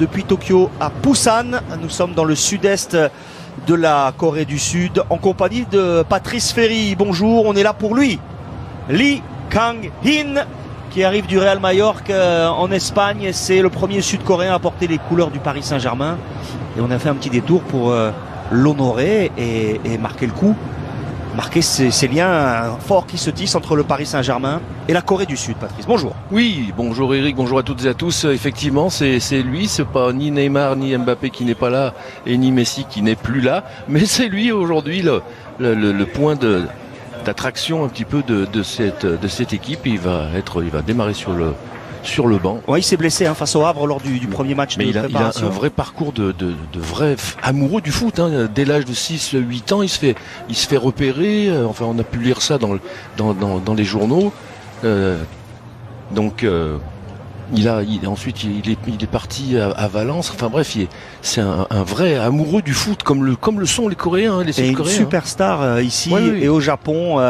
depuis Tokyo à Busan. Nous sommes dans le sud-est de la Corée du Sud en compagnie de Patrice Ferry. Bonjour, on est là pour lui. Lee Kang-in qui arrive du Real Mallorca en Espagne. C'est le premier sud-coréen à porter les couleurs du Paris Saint-Germain. Et on a fait un petit détour pour l'honorer et marquer le coup. Marquer ces liens forts qui se tissent entre le Paris Saint-Germain et la Corée du Sud. Patrice, bonjour. Oui, bonjour Eric, bonjour à toutes et à tous. Effectivement, c'est lui, c'est pas ni Neymar ni Mbappé qui n'est pas là et ni Messi qui n'est plus là, mais c'est lui aujourd'hui le point d'attraction un petit peu de cette équipe. Il va démarrer sur le banc. Ouais, il s'est blessé face au Havre lors du premier match. Mais de il a préparation. un vrai parcours de vrai amoureux du foot. Dès l'âge de 6-8 ans, il se fait repérer. Enfin, on a pu lire ça dans les journaux. Ensuite il est parti à Valence. Enfin bref, c'est un vrai amoureux du foot, comme le sont les Coréens, les Sud-Coréens. Et une superstar ici Oui. et au Japon.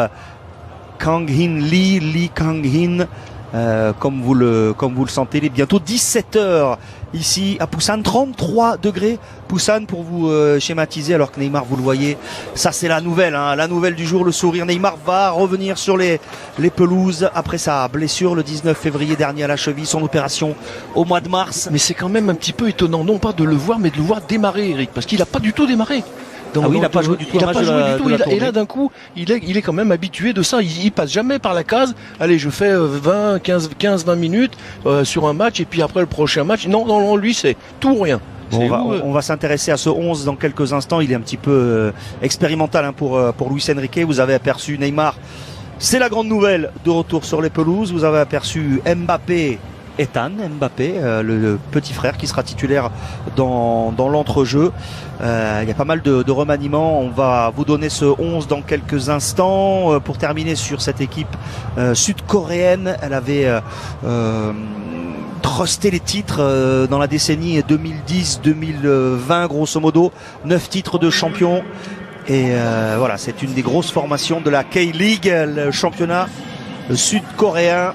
Kang-in Lee Kang-in. Comme vous le sentez, il est bientôt 17h ici à Busan, 33 degrés. Busan, pour vous schématiser, alors que Neymar, vous le voyez, ça c'est la nouvelle du jour, le sourire. Neymar va revenir sur les pelouses après sa blessure le 19 février dernier à la cheville, son opération au mois de mars. Mais c'est quand même un petit peu étonnant, non pas de le voir, mais de le voir démarrer, Eric, parce qu'il n'a pas du tout démarré. Il n'a pas joué du tout. Et là, d'un coup, il est quand même habitué de ça. Il passe jamais par la case. Allez, je fais 15-20 minutes sur un match et puis après le prochain match. Non, lui, c'est tout ou rien. On va s'intéresser à ce 11 dans quelques instants. Il est un petit peu expérimental pour Luis Enrique. Vous avez aperçu Neymar. C'est la grande nouvelle de retour sur les pelouses. Vous avez aperçu Mbappé. Ethan Mbappé, le petit frère qui sera titulaire dans l'entrejeu. Il y a pas mal de remaniements. On va vous donner ce 11 dans quelques instants. Pour terminer sur cette équipe sud-coréenne, elle avait trusté les titres dans la décennie 2010-2020, grosso modo. 9 titres de champion. Et voilà, c'est une des grosses formations de la K-League, le championnat sud-coréen.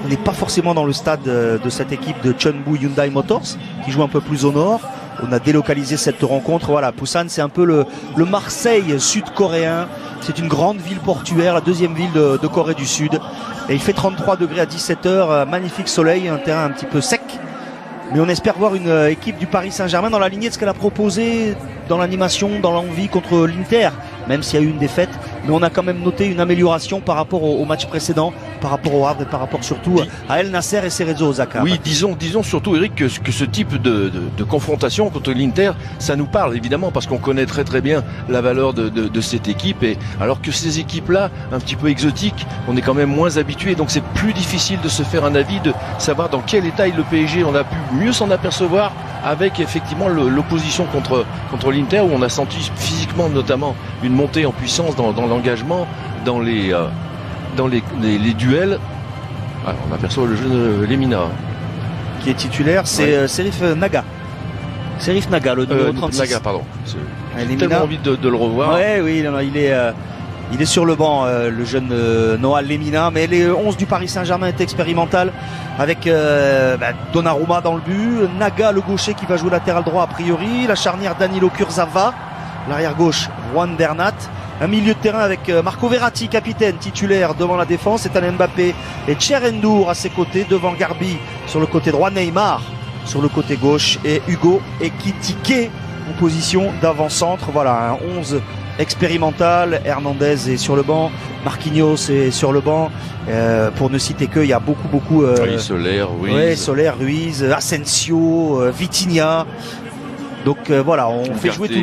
On n'est pas forcément dans le stade de cette équipe de Chunbu Hyundai Motors qui joue un peu plus au nord. On a délocalisé cette rencontre. Voilà, Busan, c'est un peu le Marseille sud-coréen. C'est une grande ville portuaire, la deuxième ville de Corée du Sud. Et il fait 33 degrés à 17h, magnifique soleil, un terrain un petit peu sec. Mais on espère voir une équipe du Paris Saint-Germain dans la lignée de ce qu'elle a proposé dans l'animation, dans l'envie contre l'Inter, même s'il y a eu une défaite. Mais on a quand même noté une amélioration par rapport au match précédent, par rapport au Havre et par rapport surtout à El Nasser et Cerezo Osaka. Oui, disons surtout, Eric, que ce type de confrontation contre l'Inter, ça nous parle évidemment parce qu'on connaît très très bien la valeur de cette équipe. Et alors que ces équipes-là, un petit peu exotiques, on est quand même moins habitué. Donc c'est plus difficile de se faire un avis, de savoir dans quel état est le PSG. On a pu mieux s'en apercevoir avec effectivement l'opposition contre l'Inter, où on a senti physiquement notamment une montée en puissance dans l'engagement, dans les duels. Alors, on aperçoit le jeune Lemina qui est titulaire, c'est Serif Naga. Serif Naga, le numéro 36. Naga, pardon. J'ai tellement envie de le revoir. Oui, il est sur le banc, le jeune Noah Lemina. Mais les 11 du Paris Saint-Germain est expérimental avec Donnarumma dans le but, Naga le gaucher qui va jouer latéral droit a priori, la charnière Danilo Kurzawa, l'arrière gauche Juan Bernat, un milieu de terrain avec Marco Verratti, capitaine titulaire devant la défense, Ethan Mbappé et Tcherendour à ses côtés, devant Garbi sur le côté droit, Neymar sur le côté gauche et Hugo Ekitike en position d'avant-centre. Voilà, un 11 expérimental. Hernandez est sur le banc, Marquinhos est sur le banc, pour ne citer que, il y a beaucoup Soler, Ruiz. Ouais, Soler, Ruiz, Asensio, Vitinha. Donc voilà, on fait jouer tout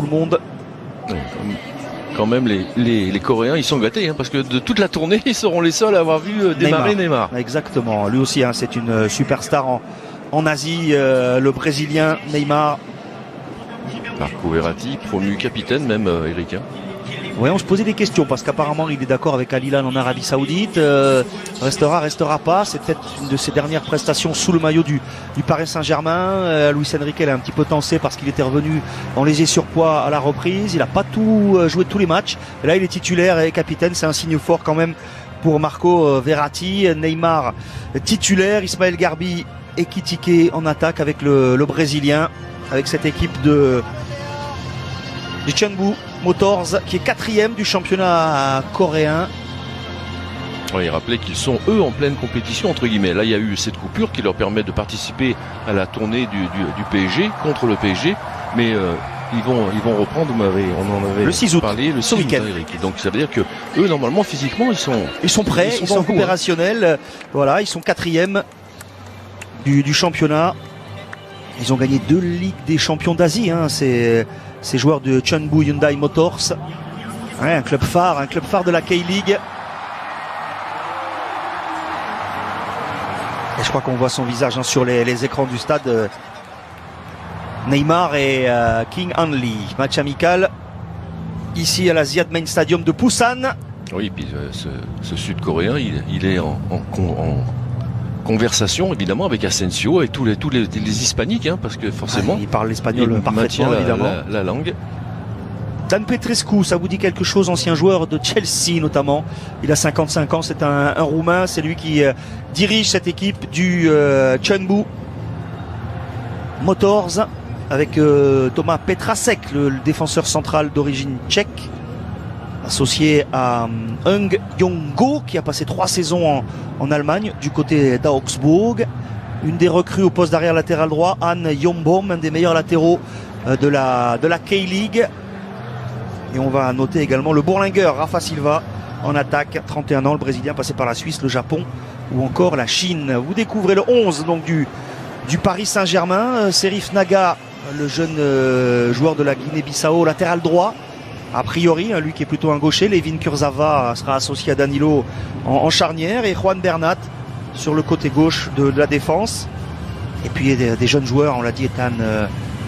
le monde. Quand même les Coréens, ils sont gâtés parce que de toute la tournée, ils seront les seuls à avoir vu démarrer Neymar. Exactement, lui aussi c'est une superstar en Asie, le Brésilien Neymar. Marco Verratti, promu capitaine même, Eric. Oui, on se posait des questions parce qu'apparemment il est d'accord avec Al Hilal en Arabie Saoudite. Restera pas. C'est peut-être une de ses dernières prestations sous le maillot du Paris Saint-Germain. Luis Enrique l'a un petit peu tensé parce qu'il était revenu en léger surpoids à la reprise. Il n'a pas joué tous les matchs. Et là, il est titulaire et capitaine. C'est un signe fort quand même pour Marco Verratti. Neymar titulaire, Ismaël Garbi Ekitike en attaque avec le Brésilien, avec cette équipe du Chunbu Motors qui est 4e du championnat coréen. Oui, rappelez qu'ils sont eux en pleine compétition entre guillemets. Là il y a eu cette coupure qui leur permet de participer à la tournée du PSG contre le PSG, mais ils vont reprendre. On en avait le 6 août, parlé le 6 août, Eric. Donc ça veut dire que eux normalement physiquement ils sont prêts, ils sont opérationnels. Voilà, ils sont 4e du championnat. Ils ont gagné 2 ligues des champions d'Asie. Hein. Ces joueurs de Chunbu Hyundai Motors, ouais, un club phare de la K-League. Et je crois qu'on voit son visage sur les écrans du stade. Neymar et King Hanli. Match amical ici à la Ziad Main Stadium de Busan. Oui, et puis ce Sud-Coréen, il est en conversation évidemment avec Asensio et tous les hispaniques, hein, parce que forcément il parle l'espagnol parfaitement, évidemment. La langue. Dan Petrescu, ça vous dit quelque chose, ancien joueur de Chelsea notamment. Il a 55 ans, c'est un Roumain, c'est lui qui dirige cette équipe du Chunbu Motors avec Thomas Petrasek, le défenseur central d'origine tchèque, associé à Hung Yong-go qui a passé 3 saisons en Allemagne du côté d'Augsbourg. Une des recrues au poste d'arrière latéral droit, Han Yombom, un des meilleurs latéraux de la K-League. Et on va noter également le bourlingueur Rafa Silva en attaque, 31 ans, le Brésilien passé par la Suisse, le Japon ou encore la Chine. Vous découvrez le 11 donc du Paris Saint-Germain, Serif Naga, le jeune joueur de la Guinée-Bissau, latéral droit. A priori, lui qui est plutôt un gaucher, Levin Kurzawa sera associé à Danilo en charnière et Juan Bernat sur le côté gauche de la défense. Et puis des jeunes joueurs, on l'a dit, Ethan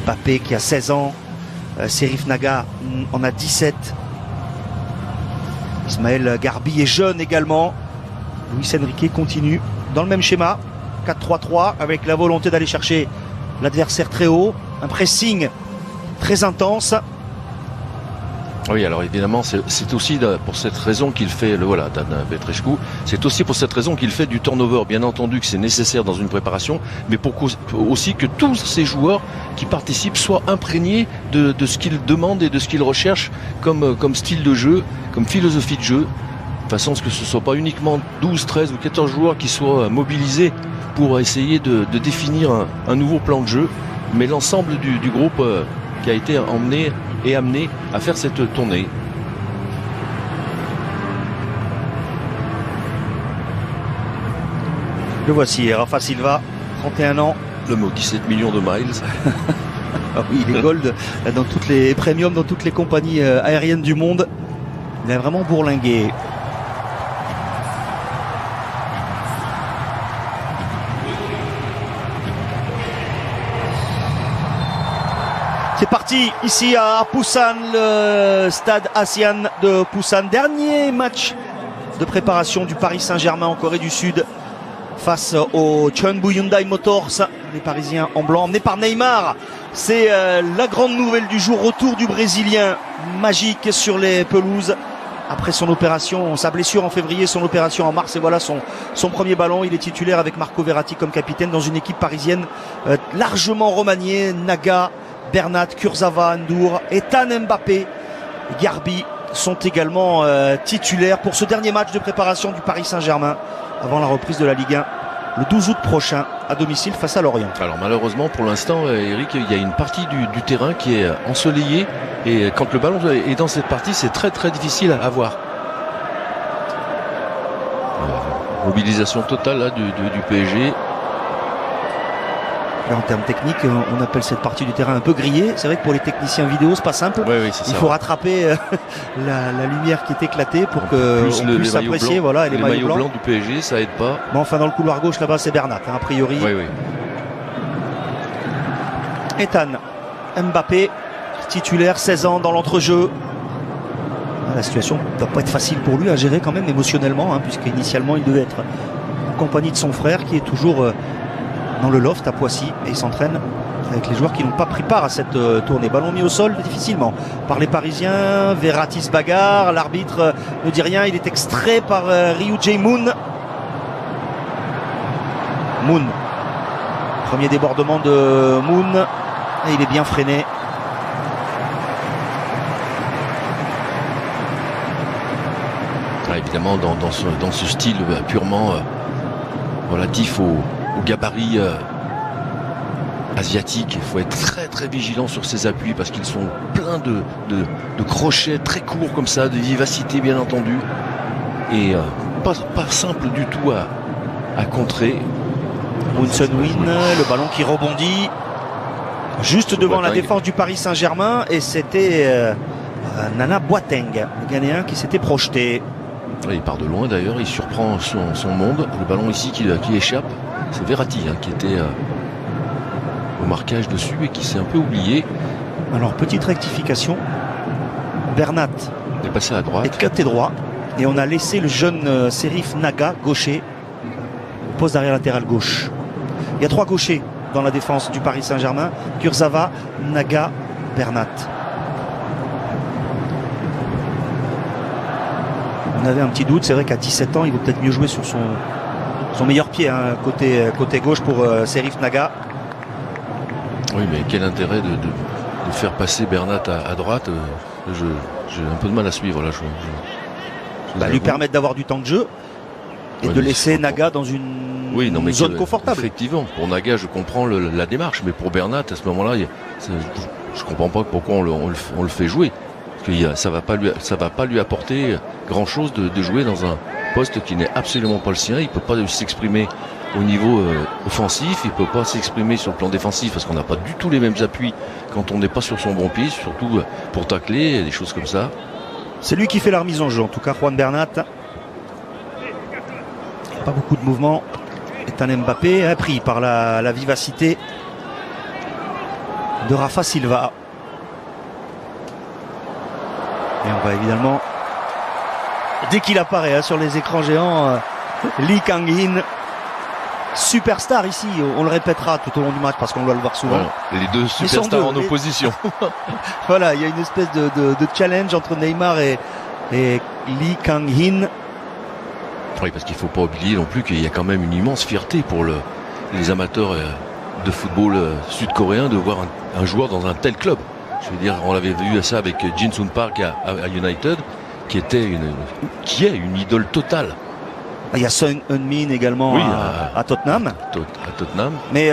Mbappé qui a 16 ans, Serif Naga en a 17. Ismaël Garbi est jeune également. Luis Enrique continue dans le même schéma, 4-3-3, avec la volonté d'aller chercher l'adversaire très haut, un pressing très intense. Oui, alors évidemment, c'est aussi pour cette raison qu'il fait, Dan Petrescu, c'est aussi pour cette raison qu'il fait du turnover. Bien entendu que c'est nécessaire dans une préparation, mais pour aussi que tous ces joueurs qui participent soient imprégnés de ce qu'ils demandent et de ce qu'ils recherchent comme style de jeu, comme philosophie de jeu, de façon à ce que ce ne soit pas uniquement 12, 13 ou 14 joueurs qui soient mobilisés pour essayer de définir un nouveau plan de jeu, mais l'ensemble du groupe qui a été emmené et amené à faire cette tournée. Le voici, Rafa Silva, 31 ans. Le mot 17 millions de miles. Ah oui, il est gold dans toutes les premiums, dans toutes les compagnies aériennes du monde. Il a vraiment bourlingué. C'est parti ici à Busan, le stade ASEAN de Busan. Dernier match de préparation du Paris Saint-Germain en Corée du Sud face au Chunbu Hyundai Motors. Les Parisiens en blanc, emmenés par Neymar. C'est la grande nouvelle du jour. Retour du Brésilien, magique sur les pelouses. Après son opération, sa blessure en février, son opération en mars, et voilà son premier ballon. Il est titulaire avec Marco Verratti comme capitaine dans une équipe parisienne largement remaniée. Naga, Bernat, Kurzawa, Ndour, Ethan Mbappé, Garbi sont également titulaires pour ce dernier match de préparation du Paris Saint-Germain avant la reprise de la Ligue 1 le 12 août prochain à domicile face à Lorient. Alors malheureusement pour l'instant, Eric, il y a une partie du terrain qui est ensoleillée et quand le ballon est dans cette partie, c'est très très difficile à voir. Mobilisation totale là, du PSG. Là, en termes techniques, on appelle cette partie du terrain un peu grillée. C'est vrai que pour les techniciens vidéo, c'est pas simple. Oui, il faut rattraper la lumière qui est éclaté pour qu'on puisse apprécier. Voilà, et les maillots blancs du PSG, ça aide pas. Bon, enfin, dans le couloir gauche, là-bas, c'est Bernat, a priori. Oui. Ethan Mbappé, titulaire, 16 ans dans l'entrejeu. La situation ne doit pas être facile pour lui à gérer quand même émotionnellement, puisqu'initialement, il devait être en compagnie de son frère qui est toujours dans le loft à Poissy et il s'entraîne avec les joueurs qui n'ont pas pris part à cette tournée. Ballon mis au sol difficilement par les Parisiens. Verratti se bagarre, l'arbitre ne dit rien, il est extrait par Ryu Jae-moon. Premier débordement de Moon. Et il est bien freiné. Évidemment, dans ce style purement relatif au gabarit asiatique, il faut être très très vigilant sur ses appuis parce qu'ils sont pleins de crochets très courts comme ça, de vivacité bien entendu, et pas simple du tout à contrer. Moon Sun-Win, le ballon qui rebondit juste devant la défense du Paris Saint-Germain, et c'était Nana Boateng, le Ghanéen, qui s'était projeté. Il part de loin d'ailleurs, il surprend son monde. Le ballon ici qui échappe, c'est Verratti qui était au marquage dessus et qui s'est un peu oublié. Alors petite rectification, Bernat est passé à droite, est côté droit, et on a laissé le jeune Serif Naga gaucher au poste d'arrière latéral gauche. Il y a 3 gauchers dans la défense du Paris Saint-Germain: Kurzawa, Naga, Bernat. On avait un petit doute, c'est vrai qu'à 17 ans il vaut peut-être mieux jouer sur son meilleur pied, côté gauche pour Serif Naga. Oui, mais quel intérêt de faire passer Bernat à droite. J'ai un peu de mal à suivre là. Lui permettre d'avoir du temps de jeu et de laisser Naga dans une zone confortable. Effectivement, pour Naga je comprends la démarche, mais pour Bernat à ce moment-là, je comprends pas pourquoi on le fait jouer. Parce que ça va pas lui apporter grand chose de jouer dans un poste qui n'est absolument pas le sien. Il peut pas s'exprimer au niveau offensif, il peut pas s'exprimer sur le plan défensif parce qu'on n'a pas du tout les mêmes appuis quand on n'est pas sur son bon pied, surtout pour tacler et des choses comme ça. C'est lui qui fait la remise en jeu, en tout cas Juan Bernat. Pas beaucoup de mouvement. est un Mbappé pris par la vivacité de Rafa Silva. Et on va évidemment, dès qu'il apparaît sur les écrans géants, Lee Kang-in, superstar ici, on le répétera tout au long du match parce qu'on doit le voir souvent. Voilà, les deux superstars en opposition. Voilà, il y a une espèce de challenge entre Neymar et Lee Kang-in. Oui, parce qu'il ne faut pas oublier non plus qu'il y a quand même une immense fierté pour les amateurs de football sud-coréen de voir un joueur dans un tel club. Je veux dire, on l'avait vu ça avec Jin-Sun Park à United, qui est une idole totale. Il y a Son Heung-min également, oui, à Tottenham. À Tottenham. Mais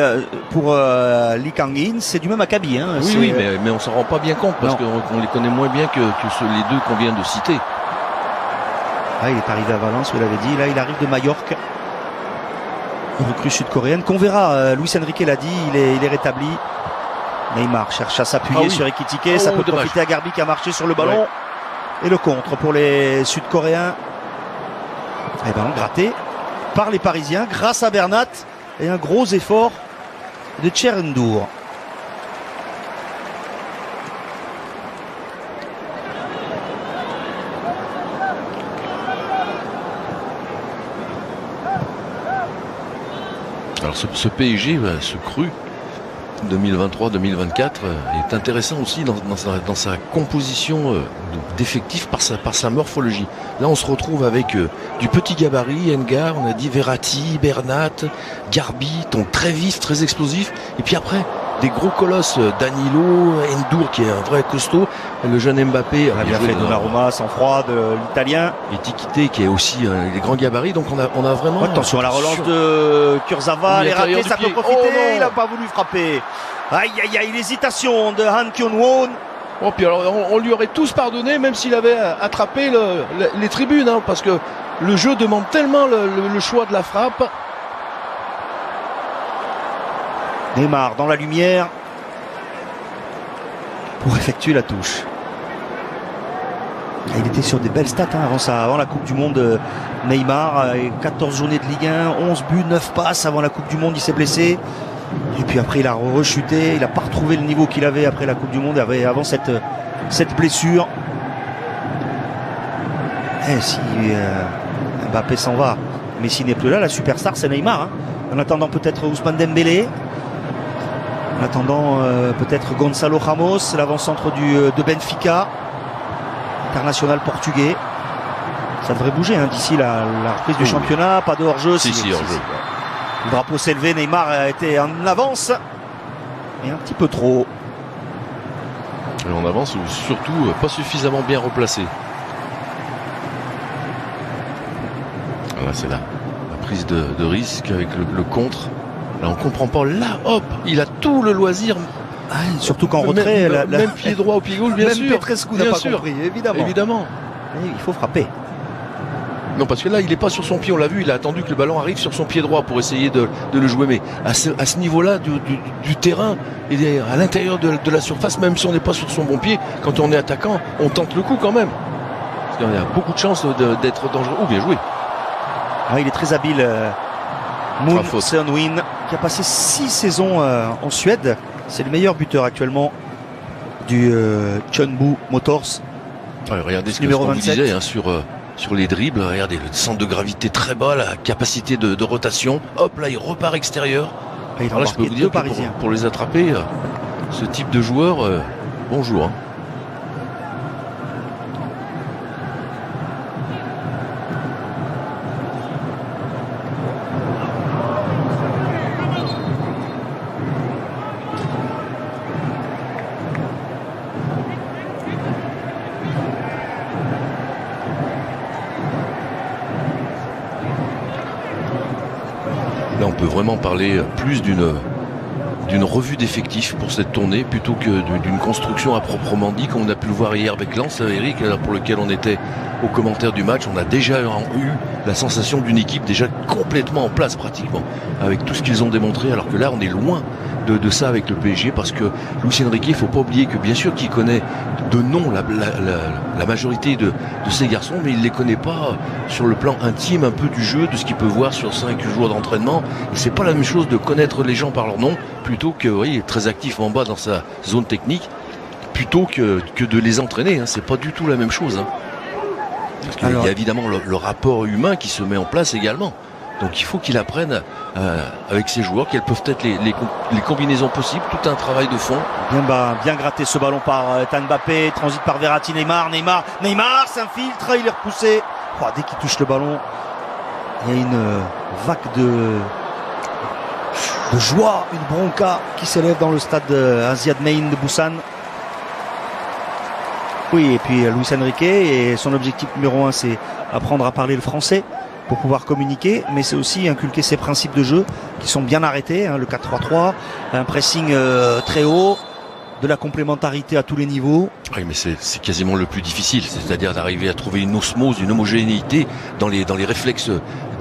pour Lee Kang-in, c'est du même acabit. Hein. Oui, mais on ne s'en rend pas bien compte parce qu'on les connaît moins bien que les deux qu'on vient de citer. Ah, il est arrivé à Valence, vous l'avez dit. Là, il arrive de Majorque, recrue sud-coréenne. Qu'on verra, Luis Enrique l'a dit, il est rétabli. Neymar cherche à s'appuyer sur Ekitike. Ça peut profiter à Garbi qui a marché sur le ballon. Ouais. Et le contre pour les Sud-Coréens. Et ballon gratté par les Parisiens grâce à Bernat et un gros effort de Tcherendour. Alors ce PSG, ce cru 2023-2024 est intéressant aussi dans sa composition d'effectifs par sa morphologie. Là on se retrouve avec du petit gabarit, Engar, on a dit Verratti, Bernat, Garbi, donc très vif, très explosif, et puis après des gros colosses, Danilo, Endur qui est un vrai costaud, le jeune Mbappé a bien fait Donnarumma, sans froid de l'Italien, et Tikité qui est aussi des grands gabarits, donc on a vraiment... Attention à la relance de Kurzawa, elle est ratée, ça peut profiter, il n'a pas voulu frapper. Aïe aïe aïe, l'hésitation de Han Kyun-won. Oh, puis alors, on lui aurait tous pardonné même s'il avait attrapé les tribunes, hein, parce que le jeu demande tellement le choix de la frappe. Neymar dans la lumière pour effectuer la touche. Il était sur des belles stats avant la Coupe du Monde. Neymar, 14 journées de Ligue 1, 11 buts, 9 passes avant la Coupe du Monde, il s'est blessé. Et puis après il a rechuté, il n'a pas retrouvé le niveau qu'il avait après la Coupe du Monde, avant cette blessure. Et si Mbappé s'en va, mais s'il n'est plus là, la superstar c'est Neymar. En attendant peut-être Ousmane Dembélé. En attendant peut-être Gonçalo Ramos, l'avant-centre de Benfica, international portugais. Ça devrait bouger d'ici la reprise du championnat, pas de hors-jeu. Si, hors-jeu. Le drapeau s'est levé, Neymar a été en avance. Et un petit peu trop. Et on avance ou surtout pas suffisamment bien replacé. Là c'est la prise de risque avec le contre. Là on comprend pas. Là hop, il a tout le loisir. Ah, surtout qu'en retrait, même pied droit au pied gauche, bien sûr. Même Petrescu n'a pas compris, évidemment. Et il faut frapper. Non, parce que là, il n'est pas sur son pied, on l'a vu, il a attendu que le ballon arrive sur son pied droit pour essayer de le jouer. Mais à ce niveau-là du terrain, et à l'intérieur de la surface, même si on n'est pas sur son bon pied, quand on est attaquant, on tente le coup quand même. Parce qu'il y a beaucoup de chances d'être dangereux. Oh, bien joué. Ah, il est très habile, Moon Seon-win, qui a passé 6 saisons en Suède. C'est le meilleur buteur actuellement du Chunbu Motors. Ouais, regardez ce qu'on vous disait hein, sur les dribbles. Regardez le centre de gravité très bas, la capacité de rotation. Hop, là, il repart extérieur. Alors là, je peux vous dire que pour les attraper, ce type de joueur, bonjour. Hein. Là, on peut vraiment parler plus d'une revue d'effectifs pour cette tournée plutôt que d'une construction à proprement dit, comme on a pu le voir hier avec Lens, Eric, pour lequel on était au commentaire du match. On a déjà eu la sensation d'une équipe déjà complètement en place pratiquement, avec tout ce qu'ils ont démontré, alors que là, on est loin de ça avec le PSG, parce que Luis Enrique, il ne faut pas oublier que bien sûr qu'il connaît de nom la majorité de ces garçons, mais il ne les connaît pas sur le plan intime un peu du jeu, de ce qu'il peut voir sur 5 jours d'entraînement. Et c'est pas la même chose de connaître les gens par leur nom, plutôt que, oui, il est très actif en bas dans sa zone technique, plutôt que de les entraîner. Hein. C'est pas du tout la même chose. Hein. Parce qu'il y a évidemment le rapport humain qui se met en place également. Donc il faut qu'il apprenne avec ses joueurs quelles peuvent être les combinaisons possibles, tout un travail de fond. Bien gratté ce ballon par Mbappé, transit par Verratti, Neymar s'infiltre, il est repoussé. Oh, dès qu'il touche le ballon, il y a une vague de joie, une bronca qui s'élève dans le stade Aziad Main de Busan. Oui, et puis Luis Enrique, et son objectif numéro 1, c'est apprendre à parler le français pour pouvoir communiquer, mais c'est aussi inculquer ses principes de jeu qui sont bien arrêtés, hein, le 4-3-3, un pressing très haut, de la complémentarité à tous les niveaux. Oui, mais c'est quasiment le plus difficile, c'est-à-dire d'arriver à trouver une osmose, une homogénéité dans les réflexes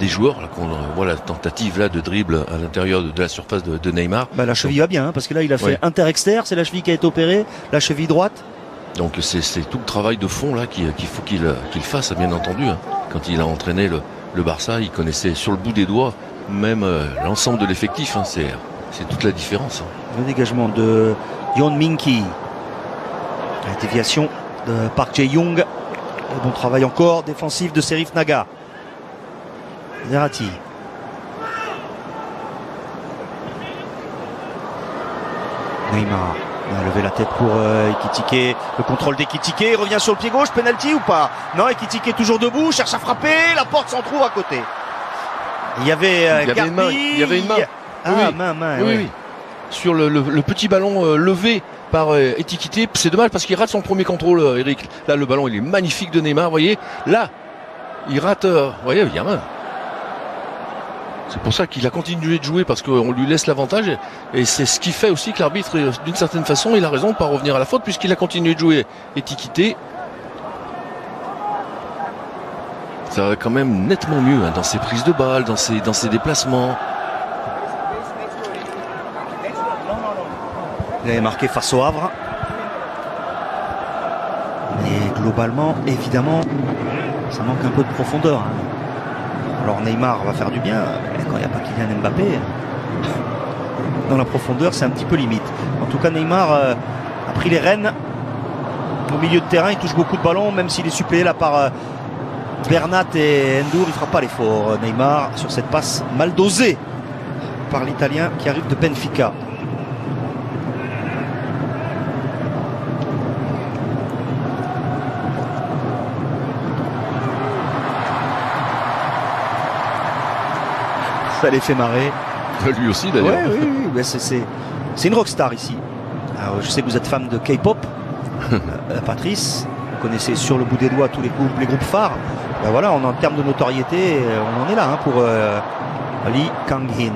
des joueurs. Là, qu'on voit la tentative là de dribble à l'intérieur de la surface de Neymar. La cheville va bien, hein, parce que là il a fait inter-externe, c'est la cheville qui a été opérée, la cheville droite. Donc c'est tout le travail de fond là qu'il faut qu'il fasse, bien entendu. Hein. Quand il a entraîné le Barça, il connaissait sur le bout des doigts même l'ensemble de l'effectif. Hein. C'est toute la différence. Hein. Le dégagement de Yeon Min-ki. La déviation de Park Jae-young. Et bon travail encore défensif de Serif Naga. Verratti. Neymar. Il a levé la tête pour Ekitike. Le contrôle d'Ekitike. Il revient sur le pied gauche. Penalty ou pas? Non, Ekitike toujours debout. Cherche à frapper. La porte s'en trouve à côté. Il y avait une main. Il y avait une main. Ah, main. Oui. Sur le petit ballon levé par Ekitike. C'est dommage parce qu'il rate son premier contrôle, Eric. Là, le ballon, il est magnifique de Neymar. Vous voyez, là, il rate. Vous voyez, il y a main. C'est pour ça qu'il a continué de jouer, parce qu'on lui laisse l'avantage, et c'est ce qui fait aussi que l'arbitre, d'une certaine façon, il a raison de ne pas revenir à la faute, puisqu'il a continué de jouer. Étiqueté. Ça va quand même nettement mieux hein, dans ses prises de balles, dans ses déplacements. Il avait marqué face au Havre. Et globalement, évidemment, ça manque un peu de profondeur. Alors Neymar va faire du bien, mais quand il n'y a pas Kylian Mbappé, dans la profondeur, c'est un petit peu limite. En tout cas, Neymar a pris les rênes au milieu de terrain. Il touche beaucoup de ballons, même s'il est suppléé là par Bernat et Ndour. Il ne fera pas l'effort, Neymar, sur cette passe mal dosée par l'Italien qui arrive de Benfica. Ça les fait marrer. Lui aussi d'ailleurs. Oui. C'est une rockstar ici. Alors, je sais que vous êtes fan de K-pop, Patrice. Vous connaissez sur le bout des doigts tous les groupes phares. Ben voilà, en termes de notoriété, on en est là pour Lee Kang-in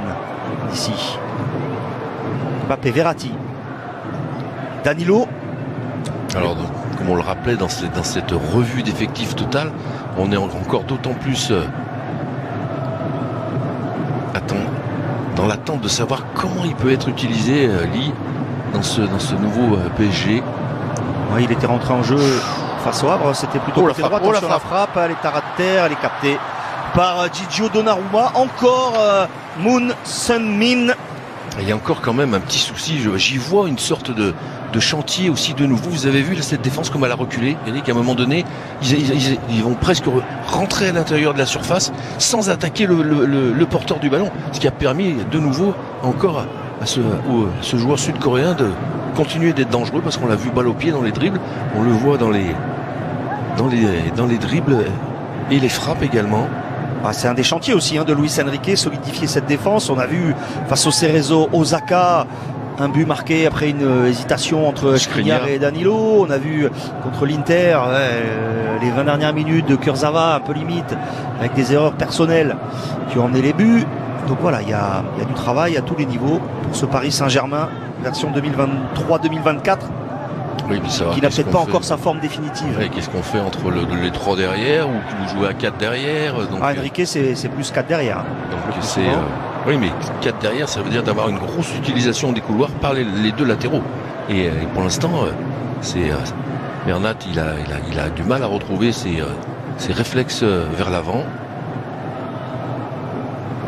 ici. Mbappé, Verratti, Danilo. Alors, comme on le rappelait dans cette revue d'effectifs total, on est encore d'autant plus dans l'attente de savoir comment il peut être utilisé, Lee, dans ce nouveau PSG. Oui, il était rentré en jeu face au Havre, c'était plutôt côté droit. Attention, la frappe, elle est à ras de terre, elle est captée par Gigio Donnarumma. Encore Moon Sun-min. Il y a encore quand même un petit souci, j'y vois une sorte de chantier aussi de nouveau. Vous avez vu là, cette défense comme elle a reculé, Eric, à un moment donné ils vont presque rentrer à l'intérieur de la surface sans attaquer le porteur du ballon, ce qui a permis de nouveau encore à ce joueur sud-coréen de continuer d'être dangereux, parce qu'on l'a vu balle au pied dans les dribbles, on le voit dans les dribbles et les frappes également. C'est un des chantiers aussi de Luis Enrique, solidifier cette défense. On a vu face au Cerezo Osaka un but marqué après une hésitation entre Skriniar et Danilo. On a vu contre l'Inter les 20 dernières minutes de Kurzawa un peu limite, avec des erreurs personnelles qui ont emmené les buts. Donc voilà, il y a du travail à tous les niveaux pour ce Paris Saint-Germain version 2023-2024. Oui, qui n'a peut-être pas encore sa forme définitive. Ouais, qu'est-ce qu'on fait entre les 3 derrière, ou vous jouez à 4 derrière, donc, Enrique c'est plus 4 derrière. Donc c'est oui, mais 4 derrière, ça veut dire d'avoir une grosse utilisation des couloirs par les deux latéraux. Et pour l'instant, Bernat, il a du mal à retrouver ses réflexes vers l'avant.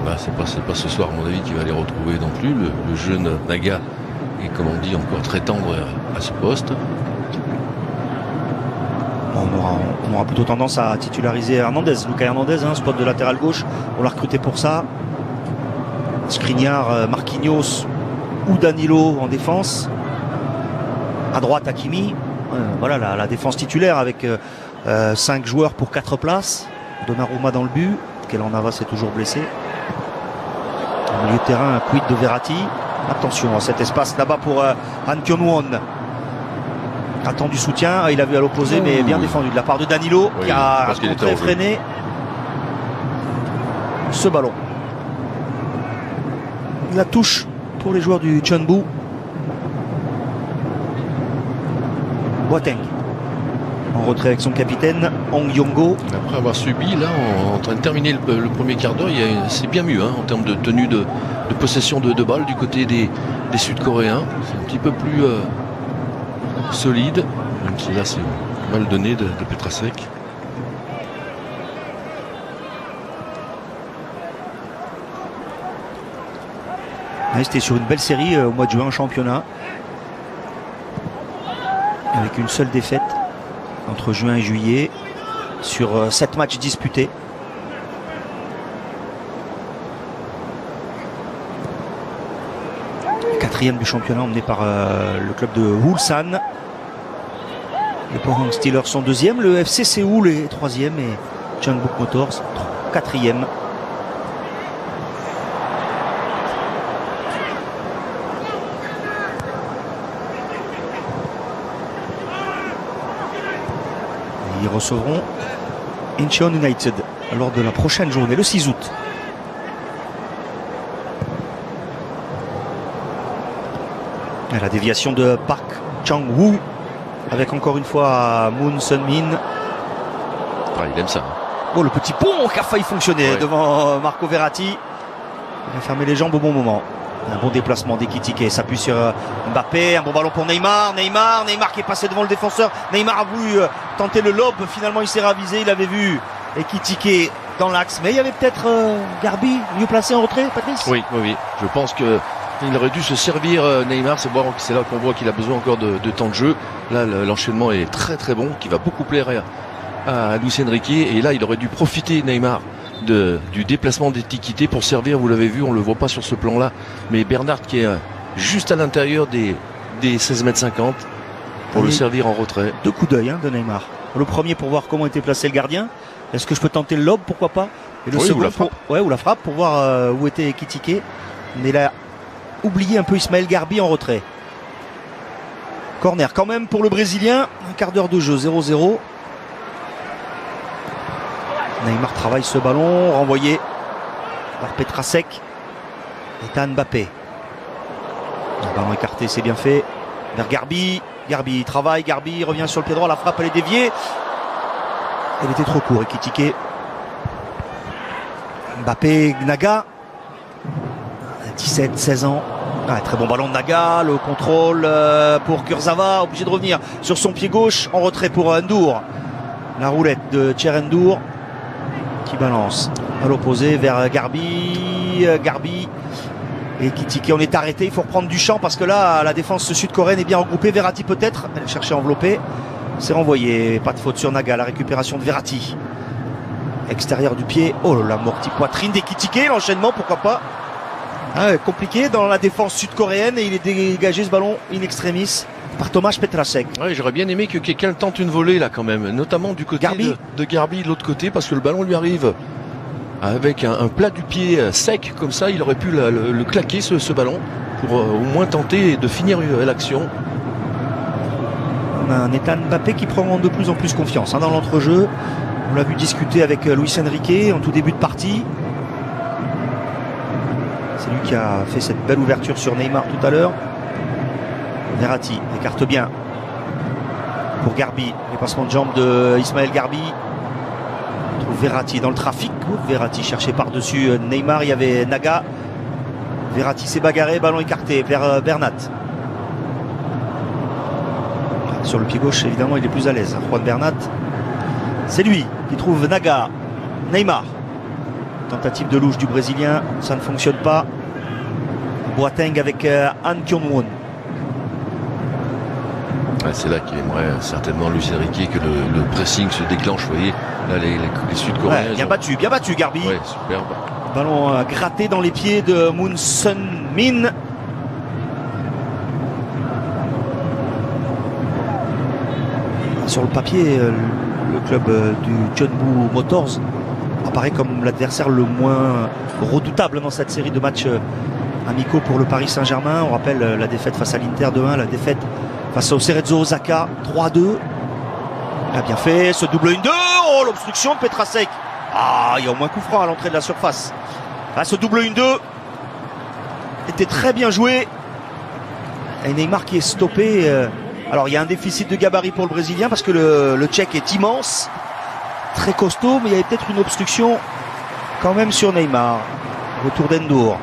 Voilà, c'est pas ce soir, à mon avis, qu'il va les retrouver non plus. Le jeune Naga est, comme on dit, encore très tendre à ce poste. On aura plutôt tendance à titulariser Hernandez, Lucas Hernandez, spot de latéral gauche. On l'a recruté pour ça. Skriniar, Marquinhos ou Danilo en défense. À droite, Hakimi. Voilà la défense titulaire avec 5 joueurs pour 4 places. Donnarumma dans le but. Keylor Navas est toujours blessé. Au milieu de terrain, un quid de Verratti. Attention à cet espace là-bas pour Han Kyung-won. Attend du soutien, il a vu à l'opposé, mais bien défendu de la part de Danilo, qui a très freiné ce ballon. La touche pour les joueurs du Chunbu. Boateng en retrait avec son capitaine Hong Yongo. Après avoir subi, là, en train de terminer le premier quart d'heure, c'est bien mieux en termes de tenue de possession de balle du côté des Sud-Coréens. C'est un petit peu plus solide, même si là c'est mal donné de Petrasek. C'était sur une belle série au mois de juin en championnat, avec une seule défaite entre juin et juillet sur 7 matchs disputés. Quatrième du championnat emmené par le club de Ulsan. Les Pohang Steelers sont deuxième, le FC Séoul est troisième et Jeonbuk Motors quatrième. Ils recevront Incheon United lors de la prochaine journée, le 6 août. Et la déviation de Park Chang-woo avec encore une fois Moon Sun-min. Il aime ça. Oh, le petit pont qui a failli fonctionner devant Marco Verratti. Il a fermé les jambes au bon moment. Un bon déplacement d'Ekitike, s'appuie sur Mbappé, un bon ballon pour Neymar qui est passé devant le défenseur. Neymar a voulu tenter le lob, finalement il s'est ravisé, il avait vu Ekitike dans l'axe, mais il y avait peut-être Garbi mieux placé en retrait, Patrice. Oui, je pense que il aurait dû se servir Neymar, c'est là qu'on voit qu'il a besoin encore de temps de jeu. Là l'enchaînement est très très bon, qui va beaucoup plaire à Luis Enrique, et là il aurait dû profiter Neymar du déplacement d'Ekitike pour servir. Vous l'avez vu, on le voit pas sur ce plan là, mais Bernard qui est juste à l'intérieur des 16,50 m pour le servir en retrait. 2 coups d'œil de Neymar. Le premier pour voir comment était placé le gardien. Est-ce que je peux tenter le lob, pourquoi pas, et le second ou la frappe pour voir où était Ekitike. Mais il a oublié un peu Ismaël Garbi en retrait. Corner quand même pour le Brésilien. Un quart d'heure de jeu, 0-0. Neymar travaille ce ballon, renvoyé par Petrasek. Et Mbappé. Le ballon écarté, c'est bien fait. Vers Garbi. Garbi travaille, Garbi revient sur le pied droit, la frappe elle est déviée. Elle était trop court, Ekitike. Mbappé, Naga. 17-16 ans. Ah, très bon ballon de Naga, le contrôle pour Kurzawa, obligé de revenir sur son pied gauche, en retrait pour Ndour. La roulette de Thierry Ndour qui balance à l'opposé vers Garbi. Garbi et Ekitike, on est arrêté, il faut reprendre du champ parce que là la défense sud-coréenne est bien regroupée. Verratti peut-être, elle cherchait à envelopper, c'est renvoyé, pas de faute sur Naga, la récupération de Verratti. Extérieur du pied, oh l'amorti poitrine d'Ekitike, l'enchaînement pourquoi pas. Ah, compliqué dans la défense sud-coréenne et il est dégagé ce ballon in extremis par Tomáš Petrasek. Ouais, j'aurais bien aimé que quelqu'un tente une volée là quand même, notamment du côté de Garbi de l'autre côté, parce que le ballon lui arrive avec un plat du pied sec comme ça, il aurait pu le claquer ce ballon pour au moins tenter de finir l'action. On a un Ethan Mbappé qui prend de plus en plus confiance dans l'entrejeu. On l'a vu discuter avec Luis Enrique en tout début de partie. C'est lui qui a fait cette belle ouverture sur Neymar tout à l'heure. Verratti écarte bien pour Garbi. Les passements de jambes de Ismaël Garbi. On trouve Verratti dans le trafic. Verratti cherché par-dessus Neymar. Il y avait Naga. Verratti s'est bagarré. Ballon écarté vers Bernat. Sur le pied gauche, évidemment, il est plus à l'aise. Juan Bernat. C'est lui qui trouve Naga. Neymar. Tentative de louche du Brésilien, ça ne fonctionne pas. Boateng avec Han Kyung-won. C'est là qu'il aimerait certainement Luis Enrique que le pressing se déclenche. Vous voyez, là les Sud-Coréens. Ouais, bien battu Garbi. Ouais, superbe. Ballon gratté dans les pieds de Moon Sun-min. Sur le papier, le club du Jeonbuk Motors apparaît comme l'adversaire le moins redoutable dans cette série de matchs amicaux pour le Paris Saint-Germain. On rappelle la défaite face à l'Inter 2-1, la défaite face au Cerezo Osaka 3-2. Il a bien fait ce double 1-2. Oh, l'obstruction de Petrasek. Ah, il y a au moins coup franc à l'entrée de la surface. Ah, ce double 1-2 était très bien joué. Et Neymar qui est stoppé. Alors il y a un déficit de gabarit pour le Brésilien parce que le Tchèque est immense. Très costaud, mais il y avait peut-être une obstruction quand même sur Neymar. Retour d'Ndour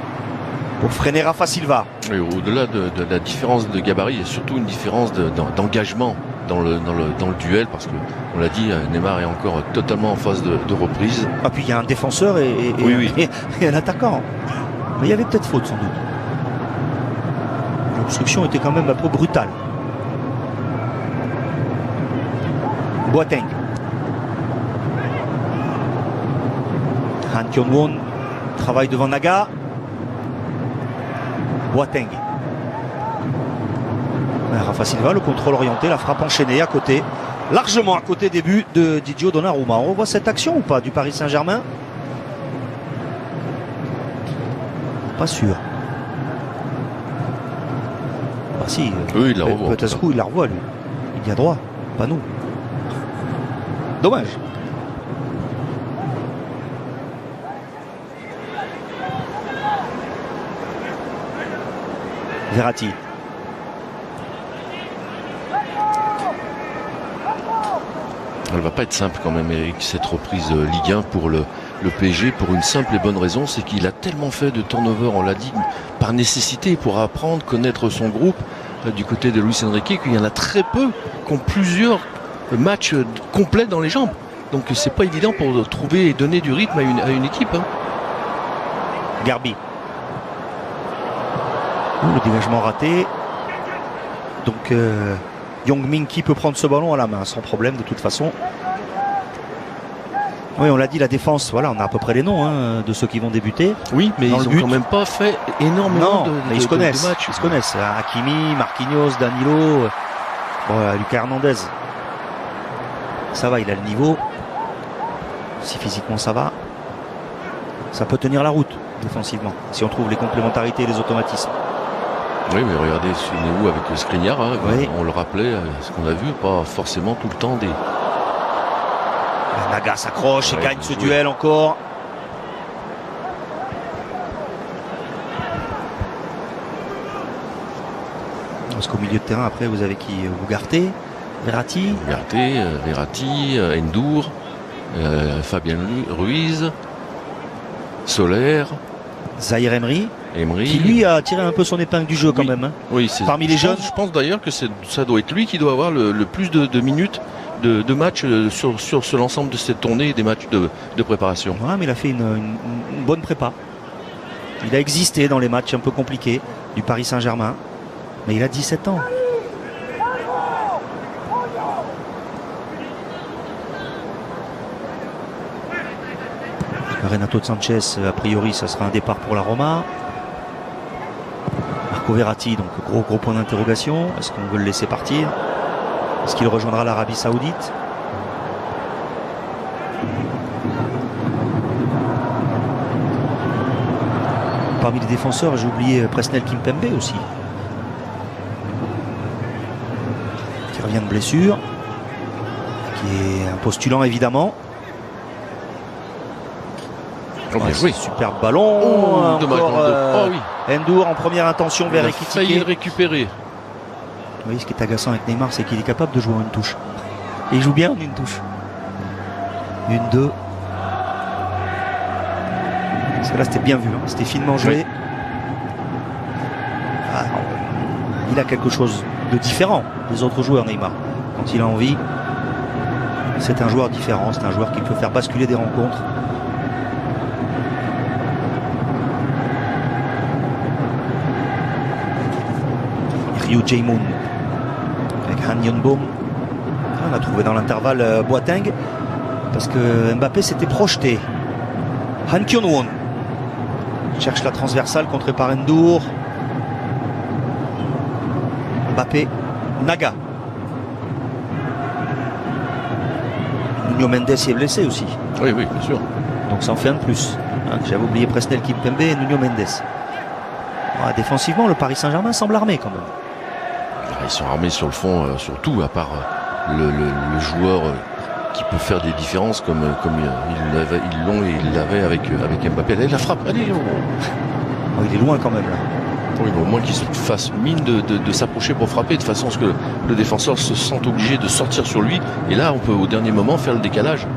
pour freiner Rafa Silva. Au-delà de la différence de gabarit, il y a surtout une différence d'engagement dans le duel, parce que on l'a dit, Neymar est encore totalement en phase de reprise. Ah, puis il y a un défenseur et un attaquant. Mais il y avait peut-être faute sans doute. L'obstruction était quand même un peu brutale. Boateng. Han Kyung-won travaille devant Naga. Boateng. Rafa Silva, le contrôle orienté, la frappe enchaînée à côté. Largement à côté des buts de Didier Donnarumma. On revoit cette action ou pas du Paris Saint-Germain? Pas sûr. Ah si. Oui, il la revoit. Peut-être il la revoit lui. Il y a droit, pas nous. Dommage. Verratti. Elle va pas être simple quand même, Eric, cette reprise Ligue 1 pour le PSG, pour une simple et bonne raison, c'est qu'il a tellement fait de turnover, on l'a dit, par nécessité, pour apprendre, connaître son groupe du côté de Luis Enrique, qu'il y en a très peu qui ont plusieurs matchs complets dans les jambes. Donc c'est pas évident pour trouver et donner du rythme à une équipe. Hein. Garbi. Le dégagement raté. Donc Young-min qui peut prendre ce ballon à la main sans problème de toute façon. Oui, on l'a dit, la défense, voilà, on a à peu près les noms de ceux qui vont débuter. Oui, mais ils n'ont quand même pas fait énormément de ils se connaissent. matchs. Ils se connaissent. Hakimi, Marquinhos, Danilo, Lucas Hernandez. Ça va, il a le niveau. Si physiquement ça va, ça peut tenir la route. défensivement, si on trouve les complémentarités et les automatismes. Oui, mais regardez, souvenez-vous avec Skriniar, hein, Oui. on le rappelait, ce qu'on a vu, pas forcément tout le temps des... Naga s'accroche et Ouais, gagne ce oui. duel encore. Parce qu'au milieu de terrain, après, vous avez qui? Ugarte, Verratti, Verratti, Endur, Fabien Ruiz, Soler, Zahir Emery, Emery. qui lui a tiré un peu son épingle du jeu quand Oui. même. Hein. Oui, c'est Parmi les jeunes. Je pense d'ailleurs que ça doit être lui qui doit avoir le plus de minutes de matchs sur l'ensemble de cette tournée, des matchs de préparation. Ouais, mais il a fait une bonne prépa. Il a existé dans les matchs un peu compliqués du Paris Saint-Germain. Mais il a 17 ans. Renato Sanchez, a priori, ça sera un départ pour la Roma. Marco Verratti, donc gros point d'interrogation. Est-ce qu'on veut le laisser partir? Est-ce qu'il rejoindra l'Arabie Saoudite? Parmi les défenseurs, j'ai oublié Presnel Kimpembe aussi, qui revient de blessure, qui est un postulant évidemment. Bien joué. Superbe ballon. Dommage. Encore, Oui. Endur en première intention vers Il a failli Ekitike. le récupérer. Oui, ce qui est agaçant avec Neymar, c'est qu'il est capable de jouer en une touche. Et il joue bien en une touche. Une, deux. Parce que là, c'était bien vu. Hein. C'était finement joué. Oui. Ah, il a quelque chose de différent des autres joueurs, Neymar. Quand il a envie, c'est un joueur différent. C'est un joueur qui peut faire basculer des rencontres. Ryu Jae-moon avec Han Yeon-bom. On a trouvé dans l'intervalle Boateng parce que Mbappé s'était projeté. Han Kyun-won cherche la transversale contrée par Endur. Mbappé, Naga. Nuno Mendes est blessé aussi. Oui, bien sûr. Donc ça en fait un de plus. Hein, j'avais oublié Presnel Kimpembe et Nuno Mendes. Ouais, défensivement, le Paris Saint-Germain semble armé quand même. Ils sont armés sur le fond, surtout à part le joueur qui peut faire des différences comme ils l'ont et ils l'avaient avec Mbappé. Allez, la frappe, allez. Oh, il est loin quand même là. Oui, mais au moins qu'il se fasse mine de s'approcher pour frapper de façon à ce que le défenseur se sente obligé de sortir sur lui. Et là, on peut au dernier moment faire le décalage.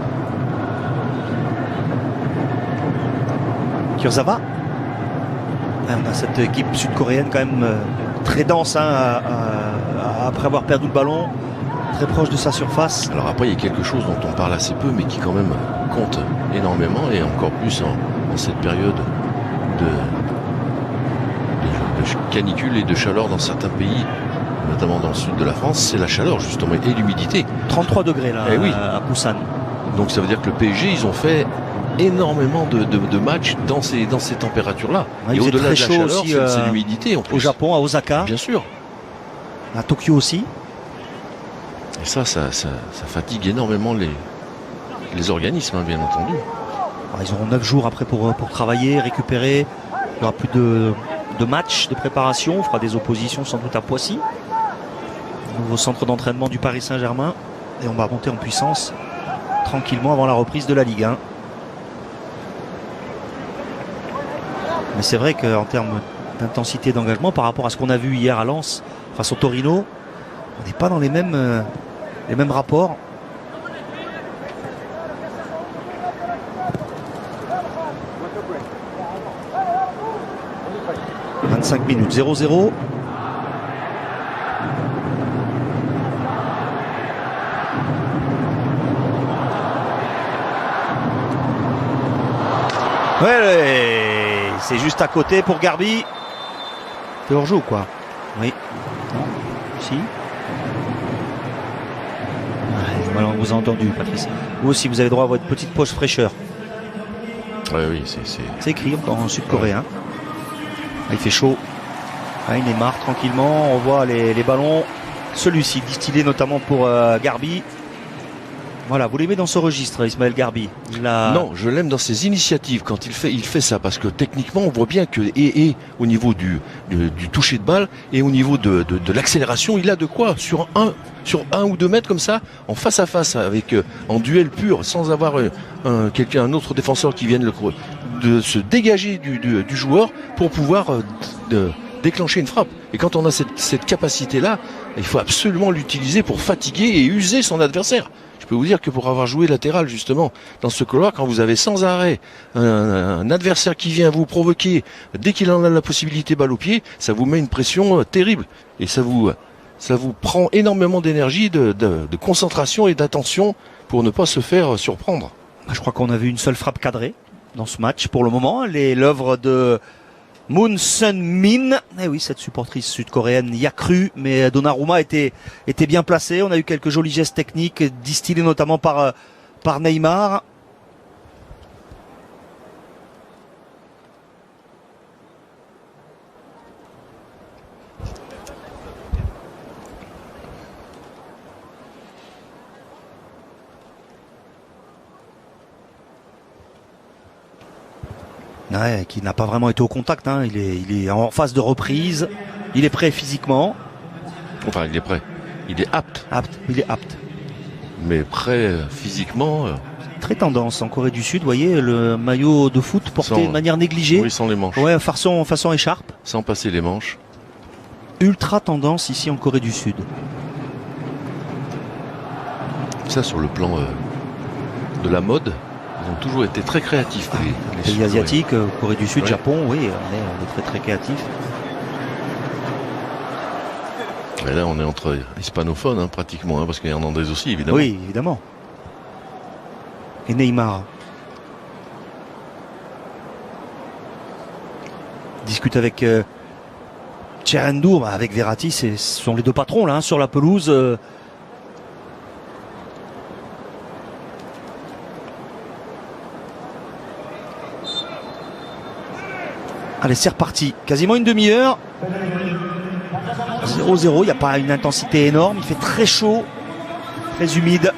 Kurzawa. On a cette équipe sud-coréenne quand même très dense hein, après avoir perdu le ballon, très proche de sa surface. Alors après, il y a quelque chose dont on parle assez peu, mais qui quand même compte énormément, et encore plus en cette période de canicule et de chaleur dans certains pays, notamment dans le sud de la France, c'est la chaleur justement et l'humidité. 33 degrés là Eh oui. à Busan. Donc ça veut dire que le PSG, ils ont fait énormément de matchs dans ces températures-là. Ouais, et il faisait au-delà de très la chaud chaleur, aussi, c'est l'humidité en plus. Au Japon, à Osaka, Bien sûr. à Tokyo aussi. Et ça fatigue énormément les organismes, hein, bien entendu. Alors, ils auront 9 jours après pour travailler, récupérer. Il n'y aura plus de matchs de préparation. On fera des oppositions sans doute à Poissy, nouveau centre d'entraînement du Paris Saint-Germain. Et on va monter en puissance tranquillement avant la reprise de la Ligue 1. Mais c'est vrai qu'en termes d'intensité d'engagement, par rapport à ce qu'on a vu hier à Lens face au Torino, on n'est pas dans les mêmes rapports. « 25 minutes, 0-0. » Ouais, c'est juste à côté pour Garbi. C'est hors-jeu ou quoi? Oui. Non. Si. Voilà, on vous a entendu, Patrice. Vous aussi, vous avez droit à votre petite poche fraîcheur. Oui, C'est écrit en sud-coréen. Il fait chaud. Il Neymar tranquillement. On voit les ballons. Celui-ci distillé notamment pour Garbi. Voilà, vous l'aimez dans ce registre, Ismaël Garbi. Non, je l'aime dans ses initiatives quand il fait ça, parce que techniquement on voit bien que et au niveau du toucher de balle et au niveau de l'accélération, il a de quoi sur un ou 2 mètres comme ça, en face à face avec en duel pur, sans avoir un autre défenseur qui vienne de se dégager du joueur pour pouvoir déclencher une frappe. Et quand on a cette capacité-là, il faut absolument l'utiliser pour fatiguer et user son adversaire. Je peux vous dire que pour avoir joué latéral justement dans ce couloir, quand vous avez sans arrêt un adversaire qui vient vous provoquer dès qu'il en a la possibilité balle au pied, ça vous met une pression terrible et ça vous prend énormément d'énergie, de concentration et d'attention pour ne pas se faire surprendre. Je crois qu'on a vu une seule frappe cadrée dans ce match pour le moment. L'œuvre de Moon Sun-min. Eh oui, cette supportrice sud-coréenne y a cru, mais Donnarumma était bien placé. On a eu quelques jolis gestes techniques distillés notamment par Neymar. Ouais, qui n'a pas vraiment été au contact, hein. Il est en phase de reprise, il est prêt physiquement. Enfin, il est prêt. Il est apte. Il est apte. Mais prêt physiquement. Très tendance en Corée du Sud, vous voyez, le maillot de foot porté de manière négligée. Oui, sans les manches. Ouais, façon écharpe. Sans passer les manches. Ultra tendance ici en Corée du Sud. Ça, sur le plan de la mode, ils ont toujours été très créatifs. Les pays asiatiques, Corée du Sud, ouais. Japon, oui, on est très très créatifs. Et là, on est entre hispanophones, hein, pratiquement, hein, parce qu'il y a Hernandez aussi, évidemment. Oui, évidemment. Et Neymar discute avec Tcherendour, avec Verratti, ce sont les deux patrons là, hein, sur la pelouse. Allez, c'est reparti. Quasiment une demi-heure. 0-0, il n'y a pas une intensité énorme. Il fait très chaud, très humide.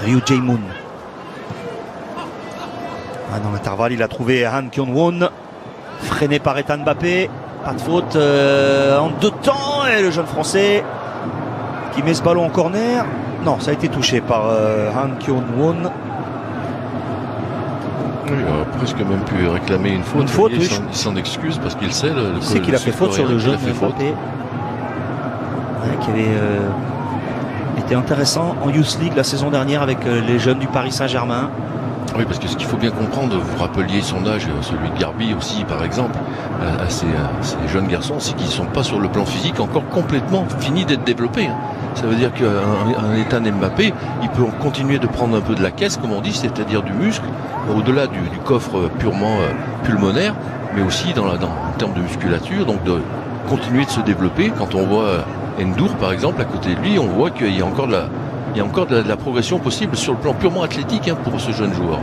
Ryu Jae-moon. Dans l'intervalle, il a trouvé Han Kyung-won. Freiné par Ethan Mbappé. Pas de faute en 2 temps. Et le jeune français qui met ce ballon en corner. Non, ça a été touché par Han Kyung-won. Oui, il aurait presque même pu réclamer une faute. Une faute, oui. Il s'en excuse parce qu'il sait. Il sait qu'il a fait faute sur le jeune Mbappé. Ouais, qui avait été intéressant en Youth League la saison dernière avec les jeunes du Paris Saint-Germain. Oui, parce que ce qu'il faut bien comprendre, vous rappeliez son âge, celui de Garbi aussi, par exemple, à ces jeunes garçons, c'est qu'ils ne sont pas sur le plan physique encore complètement finis d'être développés. Hein. Ça veut dire qu'un Ethan Mbappé, il peut continuer de prendre un peu de la caisse, comme on dit, c'est-à-dire du muscle, au-delà du coffre purement pulmonaire, mais aussi en termes de musculature, donc de continuer de se développer. Quand on voit Ndour, par exemple, à côté de lui, on voit qu'il y a encore de la progression possible sur le plan purement athlétique, hein, pour ce jeune joueur.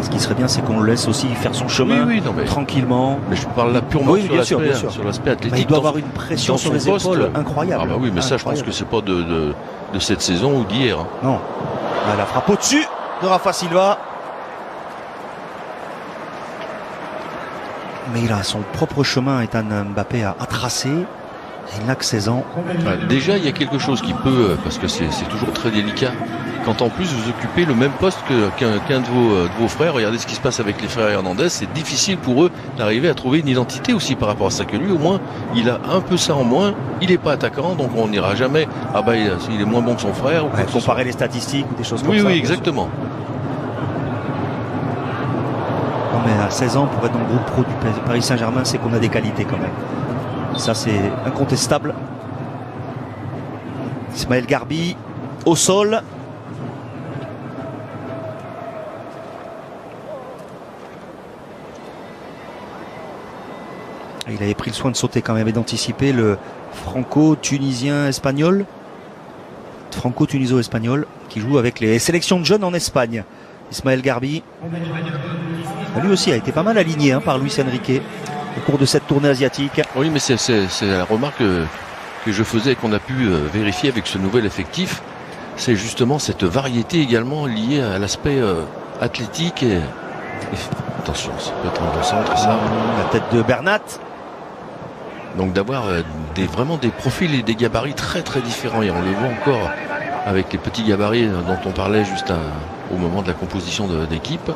Ce qui serait bien, c'est qu'on le laisse aussi faire son chemin tranquillement. Mais je parle là purement sur l'aspect athlétique. Il doit avoir une pression sur les épaules incroyable. Ah bah oui, mais ça, je pense que c'est pas de cette saison ou d'hier. Hein. Non. La frappe au-dessus de Rafa Silva. Mais il a son propre chemin, Ethan Mbappé, à tracer. Il n'a que 16 ans. Déjà, il y a quelque chose qui peut, parce que c'est toujours très délicat, quand en plus vous occupez le même poste qu'un de vos frères. Regardez ce qui se passe avec les frères Hernandez. C'est difficile pour eux d'arriver à trouver une identité aussi par rapport à ça, que lui, au moins, il a un peu ça en moins. Il n'est pas attaquant, donc on n'ira jamais. Ah bah, il est moins bon que son frère. Ou comparer les statistiques ou des choses comme ça. Oui, exactement. Non, mais à 16 ans, pour être dans le groupe pro du Paris Saint-Germain, c'est qu'on a des qualités quand même. Ça, c'est incontestable. Ismaël Garbi au sol. Il avait pris le soin de sauter quand même et d'anticiper le franco-tunisien-espagnol. Franco-tuniso-espagnol qui joue avec les sélections de jeunes en Espagne. Ismaël Garbi. Lui aussi a été pas mal aligné par Luis Enrique au cours de cette tournée asiatique. Oui, mais c'est la remarque que je faisais et qu'on a pu vérifier avec ce nouvel effectif. C'est justement cette variété également liée à l'aspect athlétique. Et attention, ça peut être un bon centre, ça. La tête de Bernat. Donc d'avoir vraiment des profils et des gabarits très très différents. Et on le voit encore avec les petits gabarits dont on parlait juste au moment de la composition d'équipe.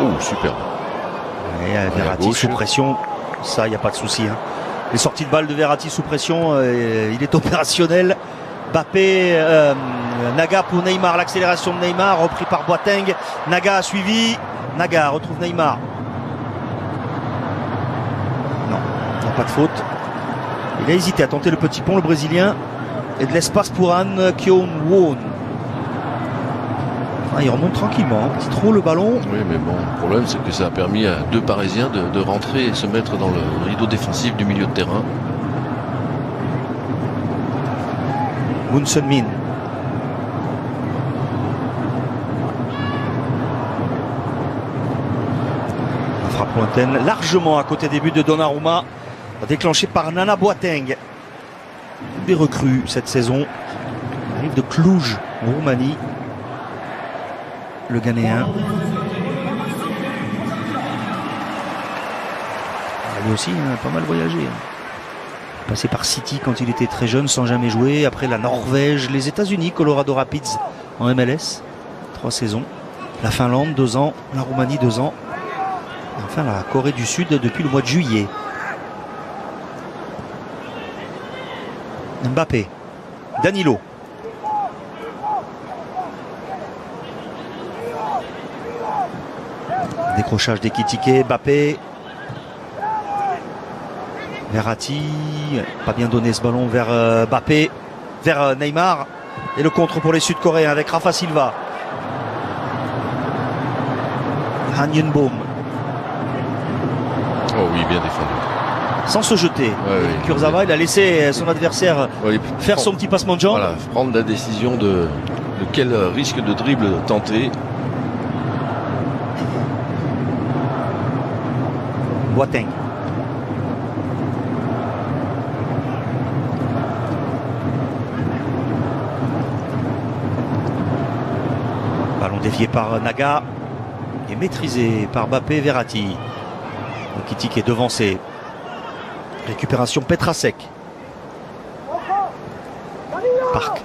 Oh, super. Et Verratti sous pression, ça, il n'y a pas de souci. Les sorties de balles de Verratti sous pression, il est opérationnel. Mbappé, Naga pour Neymar, l'accélération de Neymar, repris par Boateng. Naga a suivi. Naga retrouve Neymar. Non, il n'y a pas de faute. Il a hésité à tenter le petit pont, le Brésilien. Et de l'espace pour Han Kyon-won. Il remonte tranquillement, petit trou le ballon. Oui, mais bon, le problème c'est que ça a permis à deux Parisiens de rentrer et se mettre dans le rideau défensif du milieu de terrain. Moon Sun-min. La frappe lointaine, largement à côté des buts de Donnarumma, déclenché par Nana Boateng. Des recrues cette saison. Il arrive de Cluj, en Roumanie. Le Ghanéen. Lui aussi, il a pas mal voyagé. Passé par City quand il était très jeune sans jamais jouer. Après la Norvège, les États-Unis, Colorado Rapids en MLS. 3 saisons. La Finlande, 2 ans. La Roumanie, 2 ans. Et enfin la Corée du Sud depuis le mois de juillet. Mbappé. Danilo. Décrochage d'Ekitike, Mbappé. Verratti, pas bien donné ce ballon vers Mbappé, vers Neymar. Et le contre pour les Sud-Coréens avec Rafa Silva. Han Yun-boom. Oh oui, bien défendu. Sans se jeter. Ouais, Kurzawa, oui. Il a laissé son adversaire faire son petit passement de jambe. Voilà, prendre la décision de quel risque de dribble tenter. Boateng. Ballon dévié par Naga et maîtrisé par Mbappé. Verratti. Ekitike est devancé. Récupération Petrasek. Park.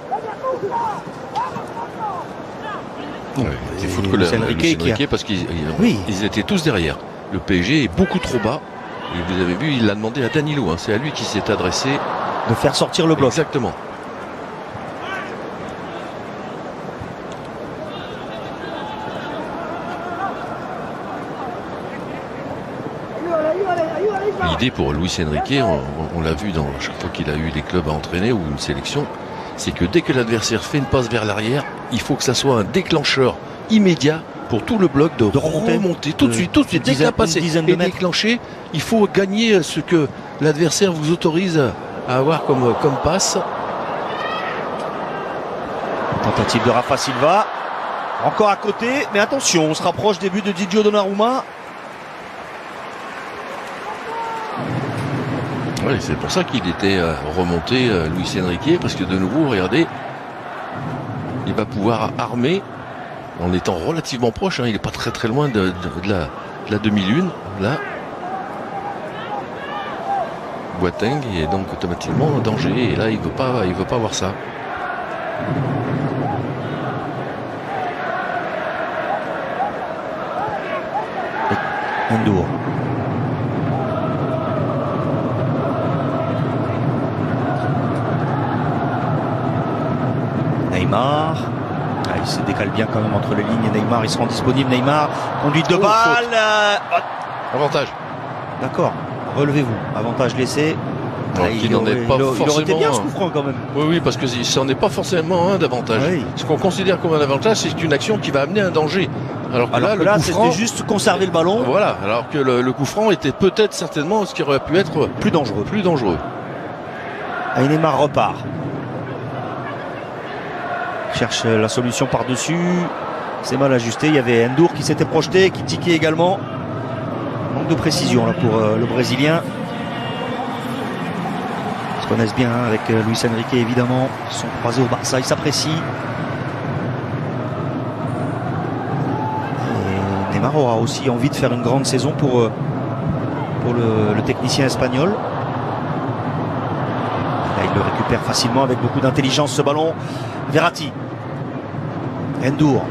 Ouais, il faut que Enrique parce qu'ils étaient tous derrière. Le PSG est beaucoup trop bas. Et vous avez vu, il l'a demandé à Danilo. C'est à lui qui s'est adressé. De faire sortir le bloc. Exactement. L'idée pour Luis Enrique, on l'a vu dans chaque fois qu'il a eu des clubs à entraîner ou une sélection, c'est que dès que l'adversaire fait une passe vers l'arrière, il faut que ça soit un déclencheur immédiat pour tout le bloc de remonter tout de suite, dès que la passe est déclenchée, il faut gagner ce que l'adversaire vous autorise à avoir comme passe. Tentative de Rafa Silva, encore à côté, mais attention, on se rapproche des buts de Didio Donnarumma. Oui, c'est pour ça qu'il était remonté, Luis Enrique, parce que de nouveau, regardez, il va pouvoir armer en étant relativement proche. Il n'est pas très très loin de la demi-lune. Là, Boateng est donc automatiquement en danger. Et là, il veut pas voir ça. Endur. Neymar. Il se décale bien quand même entre les lignes. Neymar, il se rend disponible. Neymar, conduite de balle. Avantage. D'accord. Relevez-vous. Avantage laissé. Il n'en est pas forcément. Il aurait été bien ce coup franc quand même. Oui, parce que ça n'en est pas forcément un d'avantage. Oui. Ce qu'on considère comme un avantage, c'est une action qui va amener un danger. Alors que là, c'était juste conserver le ballon. Voilà. Alors que le coup franc était peut-être certainement ce qui aurait pu être plus dangereux. Et Neymar repart. Cherche la solution par-dessus. C'est mal ajusté. Il y avait Endur qui s'était projeté, qui tiquait également. Manque de précision là pour le Brésilien. Ils se connaissent bien avec Luis Enrique évidemment. Ils sont croisés au Barça, ils s'apprécient. Et Neymar aura aussi envie de faire une grande saison pour le technicien espagnol. Là, il le récupère facilement avec beaucoup d'intelligence ce ballon. Verratti. Endur.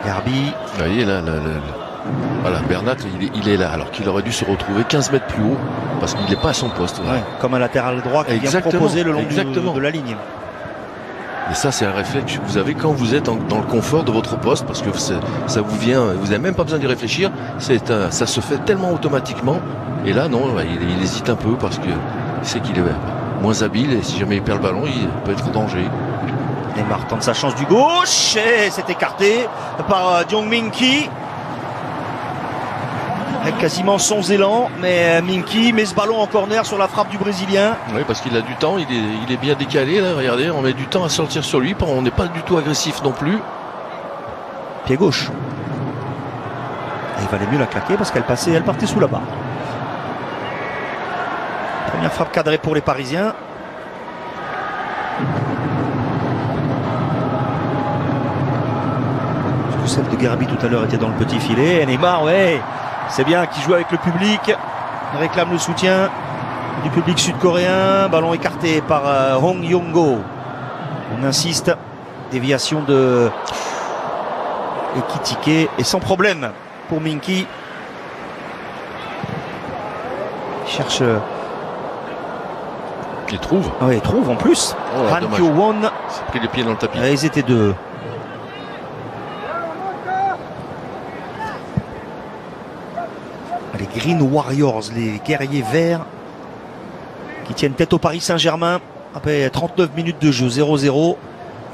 Garbi. Vous voyez là, voilà, Bernat, il est là, alors qu'il aurait dû se retrouver 15 mètres plus haut, parce qu'il n'est pas à son poste. Ouais, comme un latéral droit qui vient proposer le long de la ligne. Et ça, c'est un réflexe que vous avez quand vous êtes dans le confort de votre poste, parce que ça vous vient, vous n'avez même pas besoin d'y réfléchir, ça se fait tellement automatiquement. Et là, non, il hésite un peu, parce qu'il sait qu'il est moins habile, et si jamais il perd le ballon, il peut être en danger. Neymar tente sa chance du gauche, et c'est écarté par Jong Min-ki. Avec quasiment son élan, mais Min-ki met ce ballon en corner sur la frappe du Brésilien. Oui, parce qu'il a du temps, il est bien décalé là, regardez, on met du temps à sortir sur lui, on n'est pas du tout agressif non plus. Pied gauche. Et il valait mieux la claquer parce qu'elle partait sous la barre. Première frappe cadrée pour les Parisiens. Parce que celle de Garbi tout à l'heure était dans le petit filet. Et Neymar, ouais. C'est bien qu'il joue avec le public, il réclame le soutien du public sud-coréen. Ballon écarté par Hong Yong-go. On insiste, déviation de Ekitike et sans problème pour Min-ki. Il cherche. Il trouve. Ah oui, il trouve en plus. Oh, Han Kyo-won. Il s'est pris les pieds dans le tapis. Ils étaient deux. Les Green Warriors, les guerriers verts qui tiennent tête au Paris Saint-Germain après 39 minutes de jeu, 0-0. Vous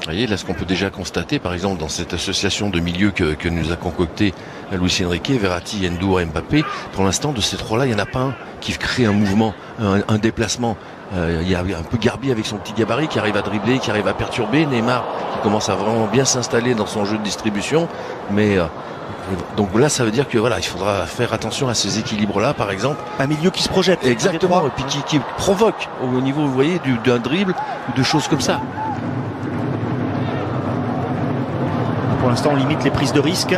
voyez, là, ce qu'on peut déjà constater, par exemple, dans cette association de milieux que nous a concocté Luis Enrique, Verratti, Endur et Mbappé, pour l'instant, de ces trois-là, il n'y en a pas un qui crée un mouvement, un déplacement. Il y a un peu Garbi avec son petit gabarit qui arrive à dribbler, qui arrive à perturber. Neymar qui commence à vraiment bien s'installer dans son jeu de distribution. Mais donc là, ça veut dire que voilà, il faudra faire attention à ces équilibres-là, par exemple. Un milieu qui se projette. Exactement, et puis qui provoque au niveau, vous voyez, d'un dribble ou de choses comme ça. Pour l'instant, on limite les prises de risque.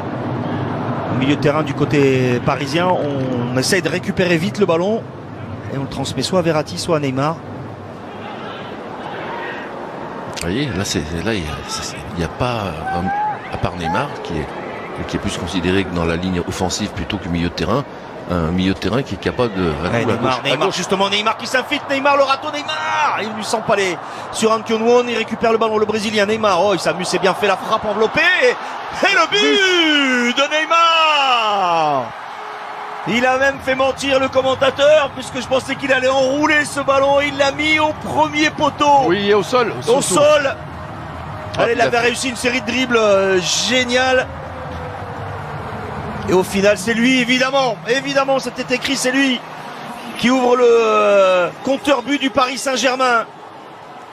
Au milieu de terrain du côté parisien, on essaye de récupérer vite le ballon et on le transmet soit à Verratti, soit à Neymar. Vous voyez, là, il n'y a pas, à part Neymar, qui est plus considéré que dans la ligne offensive plutôt que milieu de terrain, un milieu de terrain qui est capable de... Neymar, justement, Neymar qui s'infiltre, Neymar, le râteau, Neymar, il lui sent pas les... Sur Han Kyo-won, il récupère le ballon, le Brésilien, Neymar, oh, il s'amuse, c'est bien fait, la frappe enveloppée, et le but de Neymar. Il a même fait mentir le commentateur, puisque je pensais qu'il allait enrouler ce ballon, il l'a mis au premier poteau. Oui, et au sol. Au sol. Allez, il avait réussi une série de dribbles géniale. Et au final, c'est lui, évidemment, c'était écrit, c'est lui qui ouvre le compteur but du Paris Saint-Germain.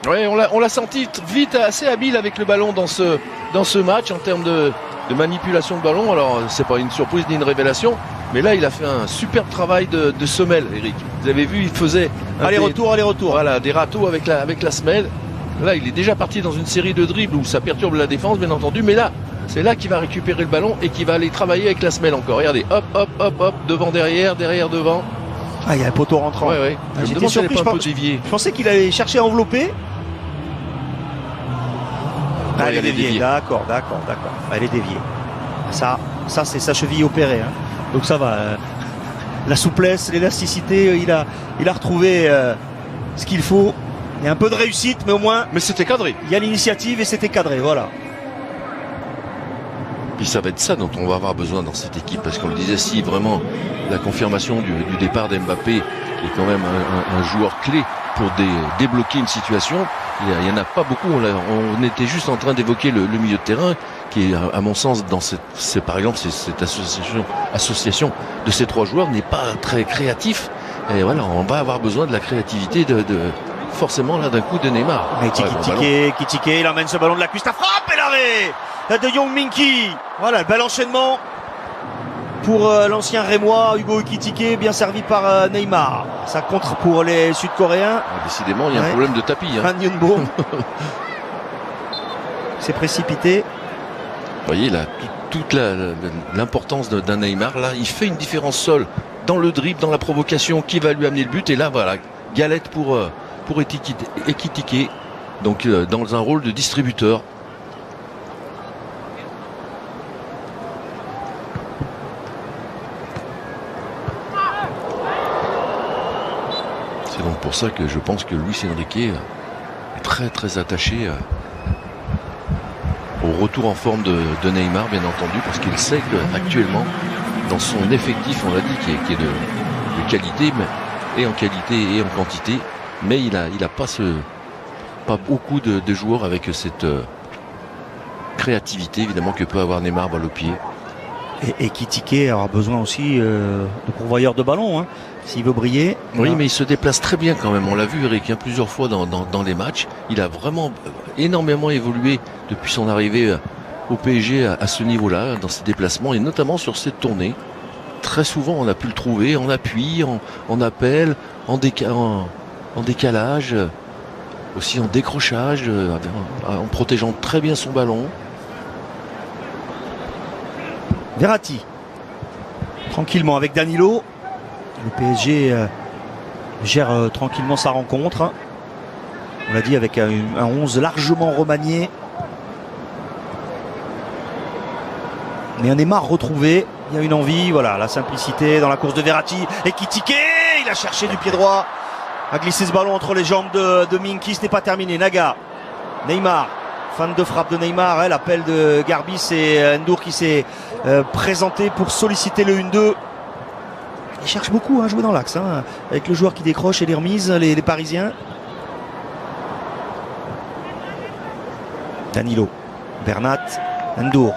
Oui, on l'a senti vite, assez habile avec le ballon dans ce match en termes de manipulation de ballon. Alors, c'est pas une surprise ni une révélation, mais là, il a fait un superbe travail de semelle, Eric. Vous avez vu, il faisait aller-retour. Voilà, des râteaux avec la semelle. Là, il est déjà parti dans une série de dribbles où ça perturbe la défense, bien entendu, mais là, c'est là qu'il va récupérer le ballon et qu'il va aller travailler avec la semelle encore. Regardez, hop, hop, hop, hop, devant, derrière, devant. Ah, il y a un poteau rentrant. Ouais. J'étais surpris, je pensais qu'il allait chercher à envelopper. Ah, elle est déviée. D'accord. Elle est déviée. Ça c'est sa cheville opérée. Hein. Donc ça va. La souplesse, l'élasticité, il a retrouvé ce qu'il faut. Il y a un peu de réussite, mais au moins. Mais c'était cadré. Il y a l'initiative et c'était cadré, voilà. Puis ça va être ça dont on va avoir besoin dans cette équipe, parce qu'on le disait, si vraiment la confirmation du départ d'Mbappé est quand même un joueur clé pour débloquer une situation, il n'y en a pas beaucoup. On était juste en train d'évoquer le milieu de terrain, qui est, à mon sens, par exemple, cette association de ces trois joueurs n'est pas très créatif. Et voilà, on va avoir besoin de la créativité forcément là d'un coup de Neymar. Mais Kitike, il emmène ce ballon de la cuisse, la frappe et l'arrêt de Young Min-ki. Voilà, le bel enchaînement pour l'ancien Rémois Hugo Ekitike, bien servi par Neymar. Ça contre pour les Sud-Coréens. Décidément, il y a un problème de tapis. Han Yun-bo s'est précipité. Vous voyez là, toute l'importance d'un Neymar. Là, il fait une différence seule dans le dribble, dans la provocation qui va lui amener le but. Et là, voilà, galette pour Ekitike. Donc, dans un rôle de distributeur. C'est donc pour ça que je pense que Luis Enrique est très très attaché au retour en forme de Neymar, bien entendu, parce qu'il sait qu'actuellement, dans son effectif, on l'a dit, qui est de qualité, et en qualité et en quantité, mais il a pas beaucoup de joueurs avec cette créativité, évidemment, que peut avoir Neymar balle au pied. Et Ekitike aura besoin aussi de pourvoyeurs de ballon, hein, s'il veut briller. Oui, mais il se déplace très bien quand même. On l'a vu, Eric, plusieurs fois dans les matchs. Il a vraiment énormément évolué depuis son arrivée au PSG à ce niveau-là, dans ses déplacements et notamment sur cette tournée. Très souvent, on a pu le trouver en appui, en appel, en décalage, aussi en décrochage, en protégeant très bien son ballon. Verratti, tranquillement avec Danilo. Le PSG gère tranquillement sa rencontre. On l'a dit, avec un 11 largement remanié. Mais un Neymar retrouvé. Il y a une envie, voilà, la simplicité dans la course de Verratti. Et Ekitike, il a cherché du pied droit, a glissé ce ballon entre les jambes de Min-ki. Ce n'est pas terminé. Naga, Neymar. Fan de frappe de Neymar, l'appel de Garbis et Ndour qui s'est présenté pour solliciter le 1-2. Il cherche beaucoup à jouer dans l'axe, hein, avec le joueur qui décroche et les remises, les Parisiens. Danilo, Bernat, Ndour.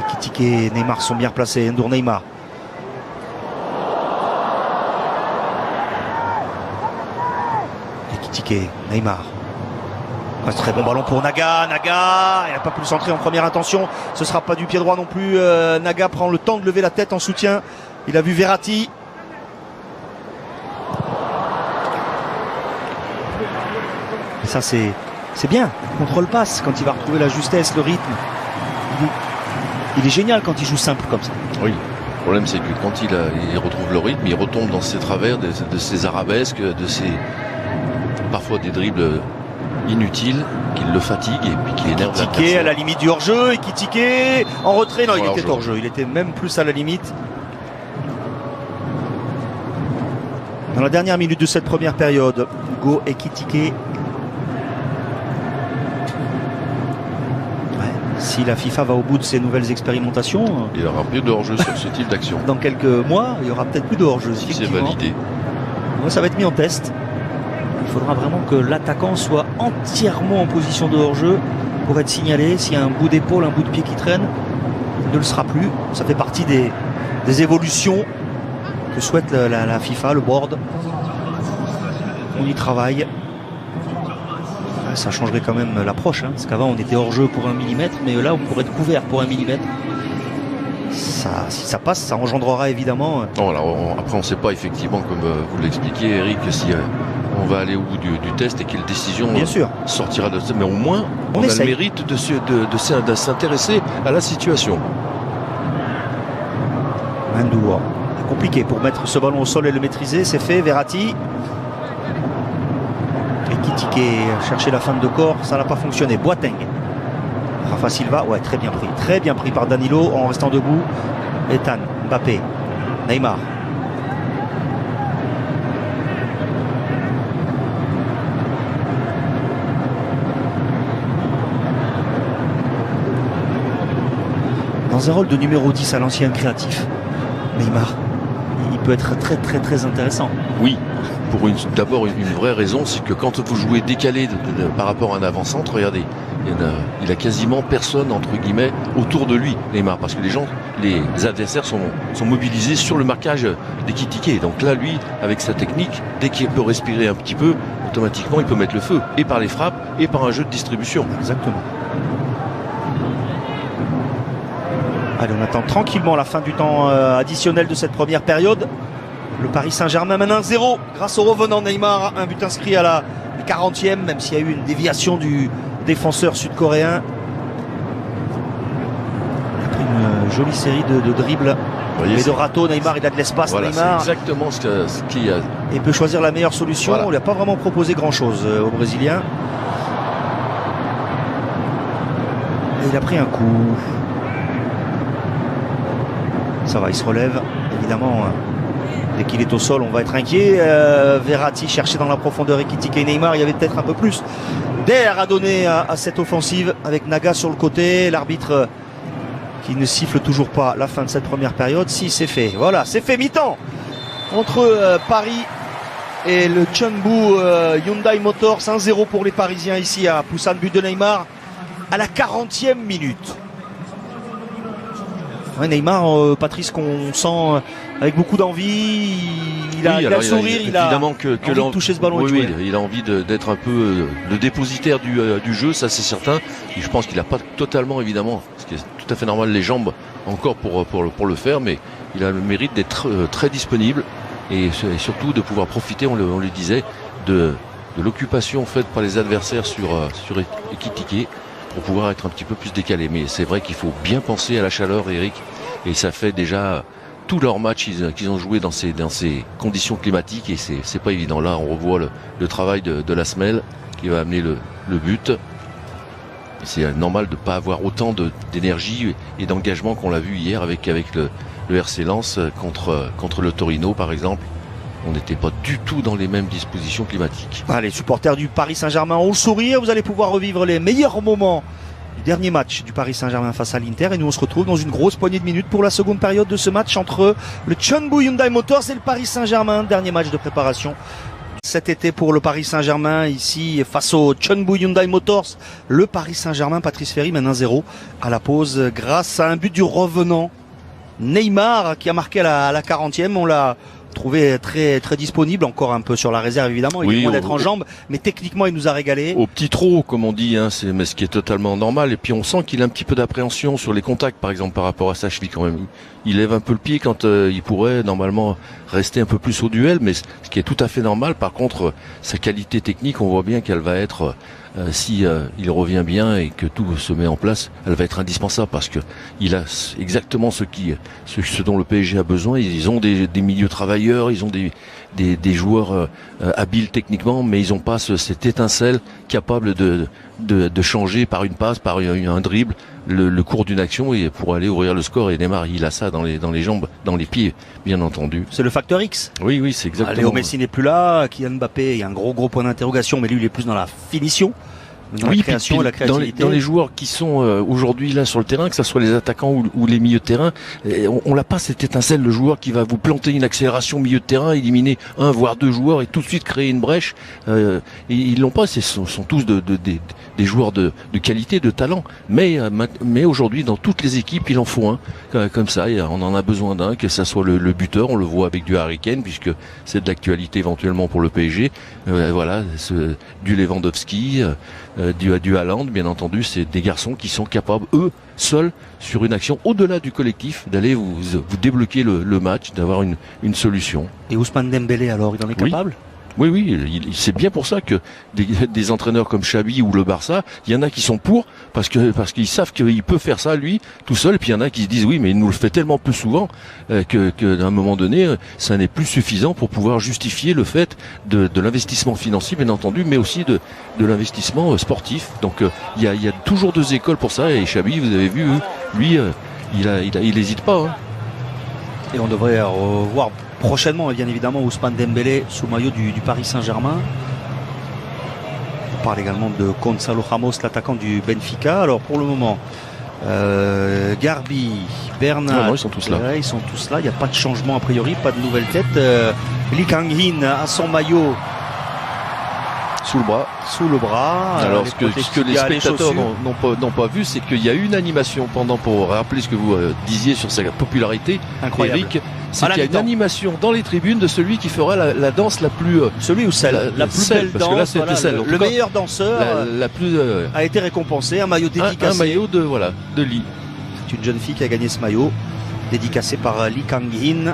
Ekitike et Neymar sont bien placés. Ndour, Neymar. Ekitike, Neymar. Un très bon ballon pour Naga. Naga, il n'a pas pu le centrer en première intention. Ce ne sera pas du pied droit non plus. Naga prend le temps de lever la tête en soutien. Il a vu Verratti. Et ça, c'est bien. Il contrôle passe quand il va retrouver la justesse, le rythme. Il est génial quand il joue simple comme ça. Oui. Le problème, c'est que quand il retrouve le rythme, il retombe dans ses travers, de ses arabesques, de ses parfois des dribbles inutile, qui le fatigue et puis qui énerve l'adversaire. Ekitike à la limite du hors-jeu, Ekitike en retrait, non, il était hors-jeu, il était même plus à la limite. Dans la dernière minute de cette première période, Hugo Ekitike. Si la FIFA va au bout de ses nouvelles expérimentations, il y aura plus de hors-jeu sur ce type d'action. Dans quelques mois, il y aura peut-être plus de hors-jeu. Si c'est validé. Ouais, ça va être mis en test. Il faudra vraiment que l'attaquant soit entièrement en position de hors-jeu pour être signalé. S'il y a un bout d'épaule, un bout de pied qui traîne, il ne le sera plus. Ça fait partie des évolutions que souhaite la FIFA, le board. On y travaille. Ça changerait quand même l'approche, hein, parce qu'avant on était hors-jeu pour 1 mm, mais là on pourrait être couvert pour 1 mm. Si ça passe, ça engendrera évidemment. Non, alors après on ne sait pas effectivement, comme vous l'expliquiez, Eric, si on va aller au bout du test et quelle décision sortira de ça. Mais au moins, on a le mérite de s'intéresser à la situation. Ndour, compliqué pour mettre ce ballon au sol et le maîtriser. C'est fait. Verratti. Ekitike chercher la fin de corps, ça n'a pas fonctionné. Boateng. Rafa Silva, ouais, très bien pris par Danilo en restant debout. Ethan, Mbappé, Neymar. Dans un rôle de numéro 10 à l'ancien créatif, Neymar, il peut être très intéressant. Oui, d'abord une vraie raison, c'est que quand vous jouez décalé par rapport à un avant-centre, regardez, il a quasiment personne entre guillemets autour de lui, Neymar, parce que les adversaires sont mobilisés sur le marquage d'Ekitike. Donc là, lui, avec sa technique, dès qu'il peut respirer un petit peu, automatiquement, il peut mettre le feu, et par les frappes, et par un jeu de distribution. Exactement. Allez, on attend tranquillement la fin du temps additionnel de cette première période. Le Paris Saint-Germain mène 1-0 grâce au revenant Neymar. Un but inscrit à la 40e, même s'il y a eu une déviation du défenseur sud-coréen. Après une jolie série de dribbles et de râteaux. Neymar, il a de l'espace. Voilà, Neymar. C'est exactement ce qui a... Et peut choisir la meilleure solution. Voilà. On lui a pas vraiment proposé grand-chose au Brésilien. Et il a pris un coup. Ça va, il se relève. Évidemment... Dès qu'il est au sol, on va être inquiet. Verratti cherchait dans la profondeur Ekitike et Neymar. Il y avait peut-être un peu plus d'air à donner à cette offensive avec Naga sur le côté. L'arbitre qui ne siffle toujours pas la fin de cette première période. Si, c'est fait. Voilà, c'est fait. Mi-temps entre Paris et le Chunbu Hyundai Motors. 1-0 pour les Parisiens ici à Busan. But de Neymar à la 40e minute. Ouais, Neymar, Patrice, qu'on sent avec beaucoup d'envie, il a le sourire, il a envie de toucher ce ballon. Oui, il a envie d'être un peu le dépositaire du jeu, ça c'est certain. Et je pense qu'il n'a pas totalement, évidemment, ce qui est tout à fait normal, les jambes encore pour le faire, mais il a le mérite d'être très disponible et surtout de pouvoir profiter, on le disait, de l'occupation faite par les adversaires sur Ekitike, pour pouvoir être un petit peu plus décalé. Mais c'est vrai qu'il faut bien penser à la chaleur, Eric, et ça fait déjà tous leurs matchs qu'ils ont joué dans ces conditions climatiques, et c'est pas évident. Là on revoit le travail de la semelle qui va amener le but. C'est normal de ne pas avoir autant d'énergie et d'engagement qu'on l'a vu hier avec le RC Lens contre le Torino par exemple. On n'était pas du tout dans les mêmes dispositions climatiques. Les supporters du Paris Saint-Germain ont le sourire. Vous allez pouvoir revivre les meilleurs moments du dernier match du Paris Saint-Germain face à l'Inter. Et nous, on se retrouve dans une grosse poignée de minutes pour la seconde période de ce match entre le Chunbu Hyundai Motors et le Paris Saint-Germain. Dernier match de préparation cet été pour le Paris Saint-Germain. Ici, face au Chunbu Hyundai Motors, le Paris Saint-Germain, Patrice Ferry mène 1-0 à la pause grâce à un but du revenant Neymar qui a marqué à la 40e. On l'a trouvé très très disponible, encore un peu sur la réserve évidemment, il est loin d'être en jambes, mais techniquement il nous a régalé. Au petit trot comme on dit, mais ce qui est totalement normal, et puis on sent qu'il a un petit peu d'appréhension sur les contacts par exemple par rapport à sa cheville quand même. Il lève un peu le pied quand il pourrait normalement rester un peu plus au duel, mais ce qui est tout à fait normal. Par contre, sa qualité technique, on voit bien qu'elle va être, si il revient bien et que tout se met en place, elle va être indispensable parce que il a exactement ce dont le PSG a besoin. Ils ont des milieux travailleurs, ils ont des joueurs habiles techniquement, mais ils n'ont pas cette étincelle capable de changer par une passe, par un dribble, le cours d'une action et pour aller ouvrir le score. Et Neymar, il a ça dans les jambes, dans les pieds, bien entendu. C'est le facteur X. Oui, c'est exactement. Léo Messi n'est plus là, Kylian Mbappé, il y a un gros point d'interrogation, mais lui, il est plus dans la finition. Dans la création et la créativité. Dans les joueurs qui sont aujourd'hui là sur le terrain, que ce soit les attaquants ou les milieux de terrain, on n'a pas cette étincelle, le joueur qui va vous planter une accélération au milieu de terrain, éliminer un voire deux joueurs et tout de suite créer une brèche. Et ils l'ont pas, ce sont tous des joueurs de qualité, de talent. Mais aujourd'hui, dans toutes les équipes, il en faut un comme ça. Et on en a besoin d'un, que ça soit le buteur. On le voit avec du Harry Kane, puisque c'est de l'actualité éventuellement pour le PSG. Voilà, du Lewandowski. Du Haaland, bien entendu, c'est des garçons qui sont capables, eux, seuls, sur une action au-delà du collectif, d'aller vous débloquer le match, d'avoir une solution. Et Ousmane Dembélé, alors, il en est capable ? Oui, c'est bien pour ça que des entraîneurs comme Xabi ou le Barça, il y en a qui sont pour, parce qu'ils savent qu'il peut faire ça, lui, tout seul, et puis il y en a qui se disent, oui, mais il nous le fait tellement peu souvent, que d'un moment donné, ça n'est plus suffisant pour pouvoir justifier le fait de l'investissement financier, bien entendu, mais aussi de l'investissement sportif. Donc, il y a toujours deux écoles pour ça, et Xabi, vous avez vu, lui, il hésite pas. Et on devrait revoir prochainement, bien évidemment, Ousmane Dembélé sous maillot du Paris Saint-Germain. On parle également de Gonzalo Ramos, l'attaquant du Benfica. Alors pour le moment, Garbi, Bernat, ils sont tous là. Ils sont tous là. Il n'y a pas de changement a priori, pas de nouvelle tête. Lee Kang-in a son maillot Sous le bras. sous le bras. Alors, ce que les spectateurs n'ont pas vu, c'est qu'il y a eu une animation pour rappeler ce que vous disiez sur sa popularité, Incroyable. Eric. C'est qu'il y a une animation dans les tribunes de celui qui fera la danse la plus. Celui ou celle, la plus celle, belle parce danse. que là, c'était voilà, celle. En le tout cas, meilleur danseur la plus. a été récompensé. Un maillot dédicacé. Un maillot de Lee. C'est une jeune fille qui a gagné ce maillot, dédicacé par Lee Kang-in.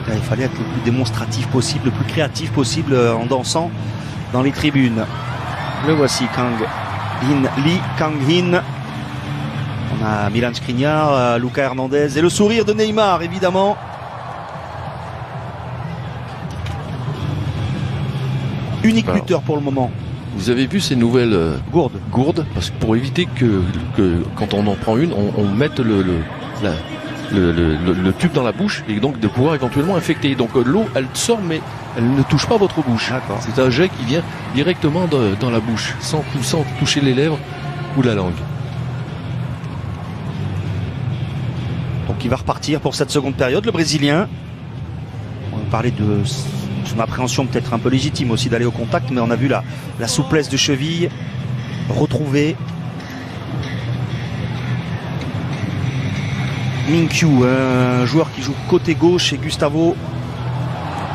Il fallait être le plus démonstratif possible, le plus créatif possible en dansant dans les tribunes. Le voici, Lee Kang-in. On a Milan Skriniar, Lucas Hernandez et le sourire de Neymar, évidemment. Unique lutteur pour le moment. Vous avez vu ces nouvelles gourdes, parce que pour éviter que quand on en prend une, on mette le tube dans la bouche et donc de pouvoir éventuellement infecter. Donc l'eau, elle sort, mais elle ne touche pas votre bouche. C'est un jet qui vient directement dans la bouche, sans toucher les lèvres ou la langue. Donc il va repartir pour cette seconde période, le Brésilien. On va parler de son appréhension peut-être un peu légitime aussi d'aller au contact, mais on a vu la souplesse de cheville retrouvée. Minkyu, un joueur qui joue côté gauche, et Gustavo,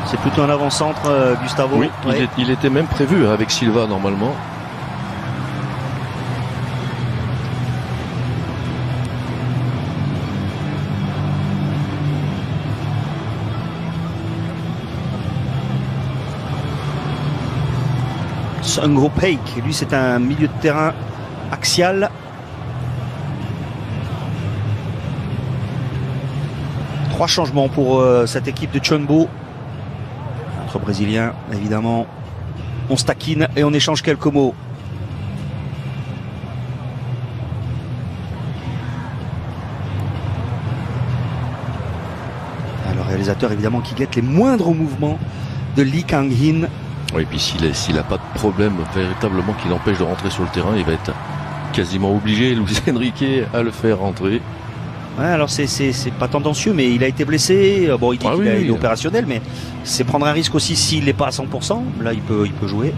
c'est plutôt un avant-centre, Gustavo. Oui, ouais. Il était même prévu avec Silva normalement. Sungho Peik, lui c'est un milieu de terrain axial. Trois changements pour cette équipe de Chunbo. Notre Brésilien, évidemment. On se taquine et on échange quelques mots. Le réalisateur, évidemment, qui guette les moindres mouvements de Lee Kang-in. Oui, et puis s'il n'a pas de problème véritablement qui l'empêche de rentrer sur le terrain, il va être quasiment obligé, Luis Enrique, à le faire rentrer. Ouais, alors c'est pas tendancieux, mais il a été blessé. Bon, il dit qu'il est opérationnel, mais c'est prendre un risque aussi s'il n'est pas à 100%. Là, il peut jouer.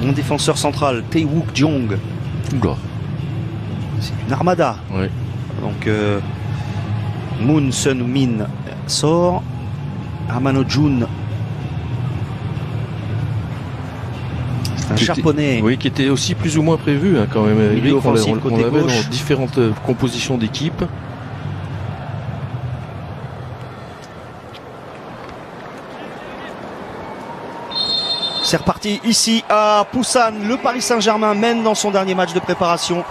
Mon défenseur central, Tae-wook Jong. C'est une armada. Oui. Donc, Moon Sun-min sort. Amano Jun. Un japonais. Oui, qui était aussi plus ou moins prévu quand même. On l'avait dans différentes compositions d'équipe. C'est reparti ici à Busan. Le Paris Saint-Germain mène dans son dernier match de préparation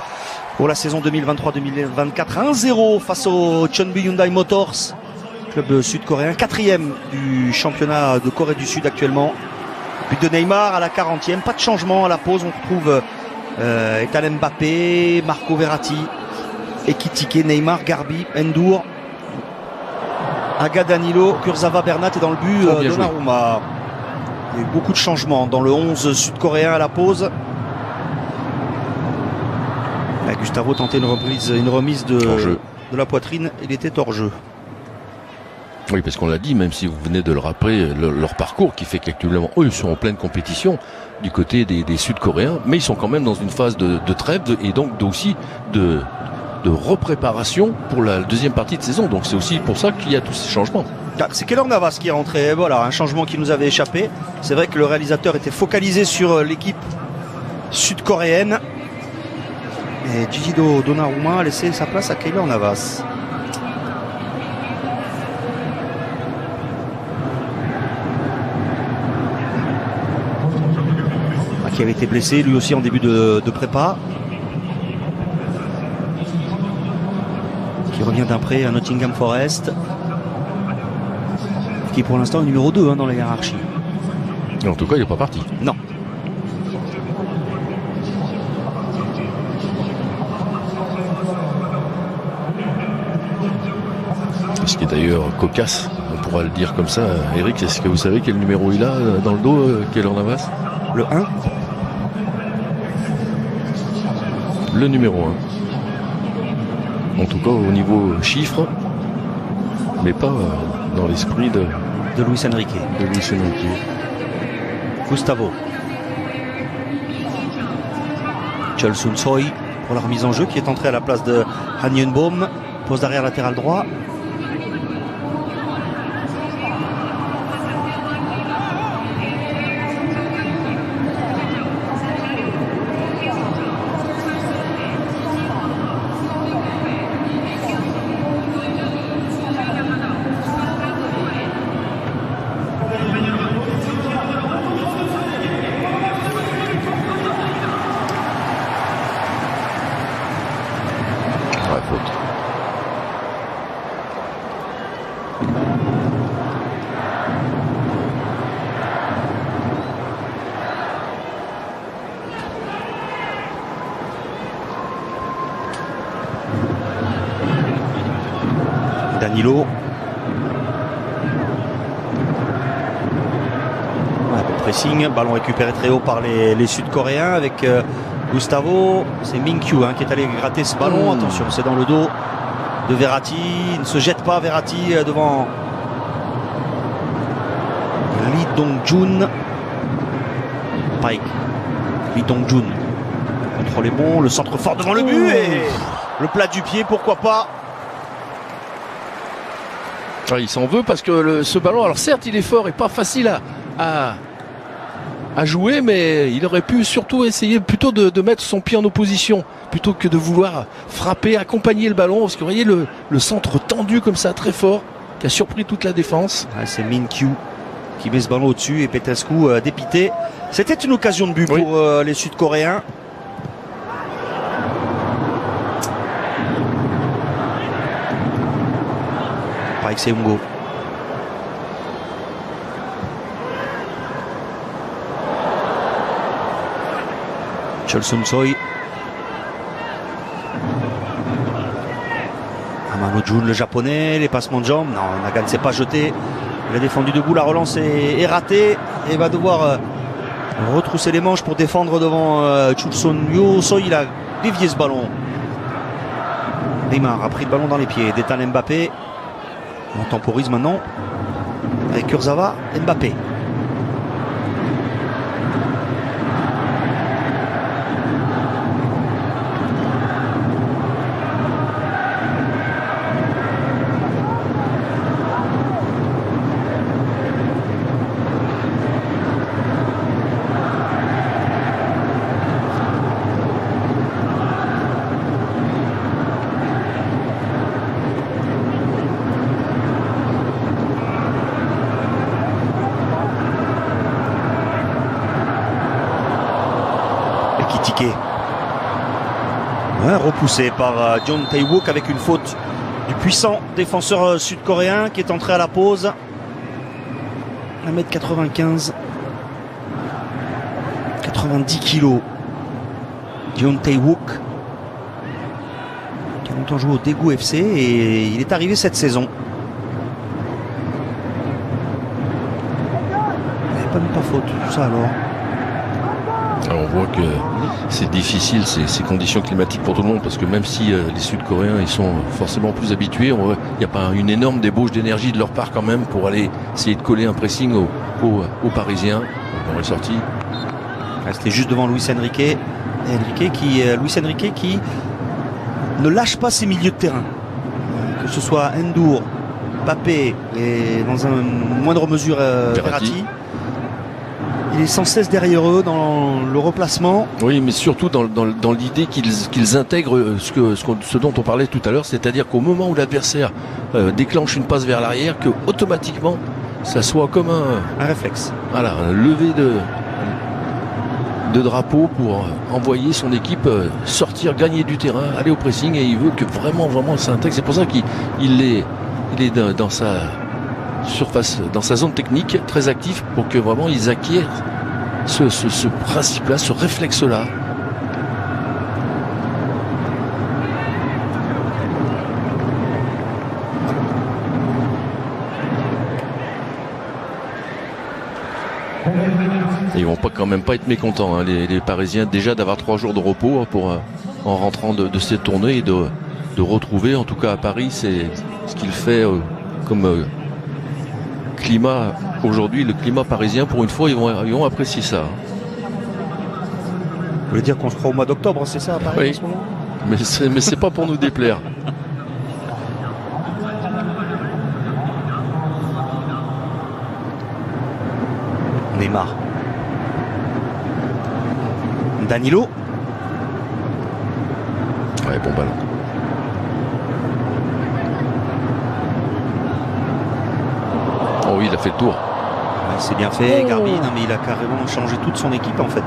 pour la saison 2023-2024 1-0 face au Chunbu Hyundai Motors, club sud-coréen, 4e du championnat de Corée du Sud actuellement. But de Neymar à la 40e, pas de changement à la pause. On retrouve Ethan Mbappé, Marco Verratti, Ekitike, Neymar, Garbi, Endur, Aga Danilo, Kurzawa, Bernat et dans le but Donnarumma. Il y a eu beaucoup de changements dans le 11 sud-coréen à la pause. Là, Gustavo tentait une remise de la poitrine. Il était hors jeu. Oui, parce qu'on l'a dit, même si vous venez de le rappeler, leur parcours qui fait qu'actuellement, eux, ils sont en pleine compétition du côté des Sud-Coréens, mais ils sont quand même dans une phase de trêve et donc aussi de repréparation pour la deuxième partie de saison. Donc c'est aussi pour ça qu'il y a tous ces changements. C'est Keylor Navas qui est rentré. Voilà, un changement qui nous avait échappé. C'est vrai que le réalisateur était focalisé sur l'équipe sud-coréenne. Et Gigido Donnarumma a laissé sa place à Keylor Navas. Qui avait été blessé lui aussi en début de prépa. Qui revient d'un prêt à Nottingham Forest. Qui pour l'instant est numéro 2 dans la hiérarchie. En tout cas, il n'est pas parti. Non. Ce qui est d'ailleurs cocasse, on pourra le dire comme ça. Eric, est-ce que vous savez quel numéro il a dans le dos, Keylor Navas? Le 1. Le numéro 1. En tout cas au niveau chiffres, mais pas dans l'esprit de Luis Enrique. Gustavo. Chol Sun-Soi pour la remise en jeu qui est entré à la place de Han Yun-Boom. Pose d'arrière latéral droit. Danilo. Ouais, bon pressing, ballon récupéré très haut par les Sud-Coréens avec Gustavo. C'est Min-kyu qui est allé gratter ce ballon. Attention, c'est dans le dos de Verratti. Il ne se jette pas Verratti devant Lee Dong-jun. Pike. Lee Dong-jun. Le contrôle est bon, le centre fort devant le but et le plat du pied, pourquoi pas. Ah, il s'en veut parce que ce ballon, alors certes il est fort et pas facile à jouer, mais il aurait pu surtout essayer plutôt de mettre son pied en opposition plutôt que de vouloir frapper, accompagner le ballon, parce que vous voyez le centre tendu comme ça, très fort, qui a surpris toute la défense. Ah, c'est Min-kyu qui met ce ballon au-dessus et Petrescu dépité. C'était une occasion de but pour les Sud-Coréens. Avec Seungo. Chol Sun-Soi. Amano Jun, le japonais, les passements de jambes. Non, Nagane ne s'est pas jeté. Il a défendu debout, la relance est ratée et va devoir retrousser les manches pour défendre devant Chul Son-Soi. Il a dévié ce ballon. Neymar a pris le ballon dans les pieds. Détale Mbappé. On temporise maintenant avec Kurzawa, Mbappé. Ouais, repoussé par John Tae-wook avec une faute du puissant défenseur sud-coréen qui est entré à la pause. 1m95, 90 kg. John Tae-wook qui a longtemps joué au Daegu FC et il est arrivé cette saison. Il n'y avait pas faute, tout ça alors. Alors on voit que c'est difficile ces conditions climatiques pour tout le monde, parce que même si les Sud-Coréens ils sont forcément plus habitués, il n'y a pas une énorme débauche d'énergie de leur part quand même pour aller essayer de coller un pressing aux Parisiens. On est sorti. C'était juste devant Luis Enrique. Luis Enrique qui ne lâche pas ses milieux de terrain, que ce soit Ndour, Mbappé et dans une moindre mesure Verratti. Il est sans cesse derrière eux dans le replacement. Oui, mais surtout dans l'idée qu'ils intègrent ce dont on parlait tout à l'heure, c'est-à-dire qu'au moment où l'adversaire déclenche une passe vers l'arrière, que automatiquement ça soit comme un réflexe. Voilà, un lever de drapeau pour envoyer son équipe sortir, gagner du terrain, aller au pressing, et il veut que vraiment ça intègre. C'est pour ça qu'il est dans sa surface, dans sa zone technique, très actif, pour que vraiment ils acquièrent ce principe-là, ce réflexe-là. Et ils vont quand même pas être mécontents, hein, les Parisiens, déjà d'avoir 3 jours de repos en rentrant de cette tournée et de retrouver, en tout cas à Paris, c'est ce qu'il fait comme climat aujourd'hui, le climat parisien. Pour une fois, ils vont apprécier ça. Vous voulez dire qu'on se croit au mois d'octobre, c'est ça à Paris Oui. en ce moment? Mais c'est pas pour nous déplaire. Neymar. Danilo. Ouais, bon ballon. Oh oui, il a fait le tour. Ouais, c'est bien fait, Garbi. Non, mais il a carrément changé toute son équipe en fait.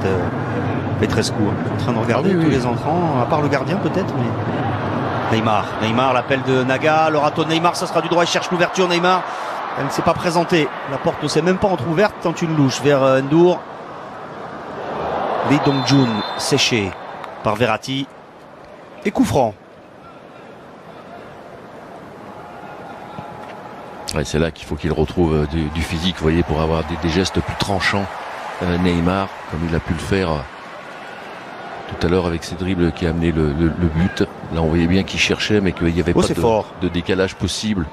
Petrescu, en train de regarder tous les entrants, à part le gardien peut-être, mais Neymar, l'appel de Naga, le râteau de Neymar, ça sera du droit, il cherche l'ouverture. Neymar, elle ne s'est pas présentée, la porte ne s'est même pas entrouverte, tente une louche vers Ndour. Lee Dong-jun séché par Verratti et coup franc. Ouais, c'est là qu'il faut qu'il retrouve du physique, vous voyez, pour avoir des gestes plus tranchants. Neymar, comme il a pu le faire tout à l'heure avec ses dribbles qui a amené le but. Là, on voyait bien qu'il cherchait, mais qu'il n'y avait pas de décalage possible.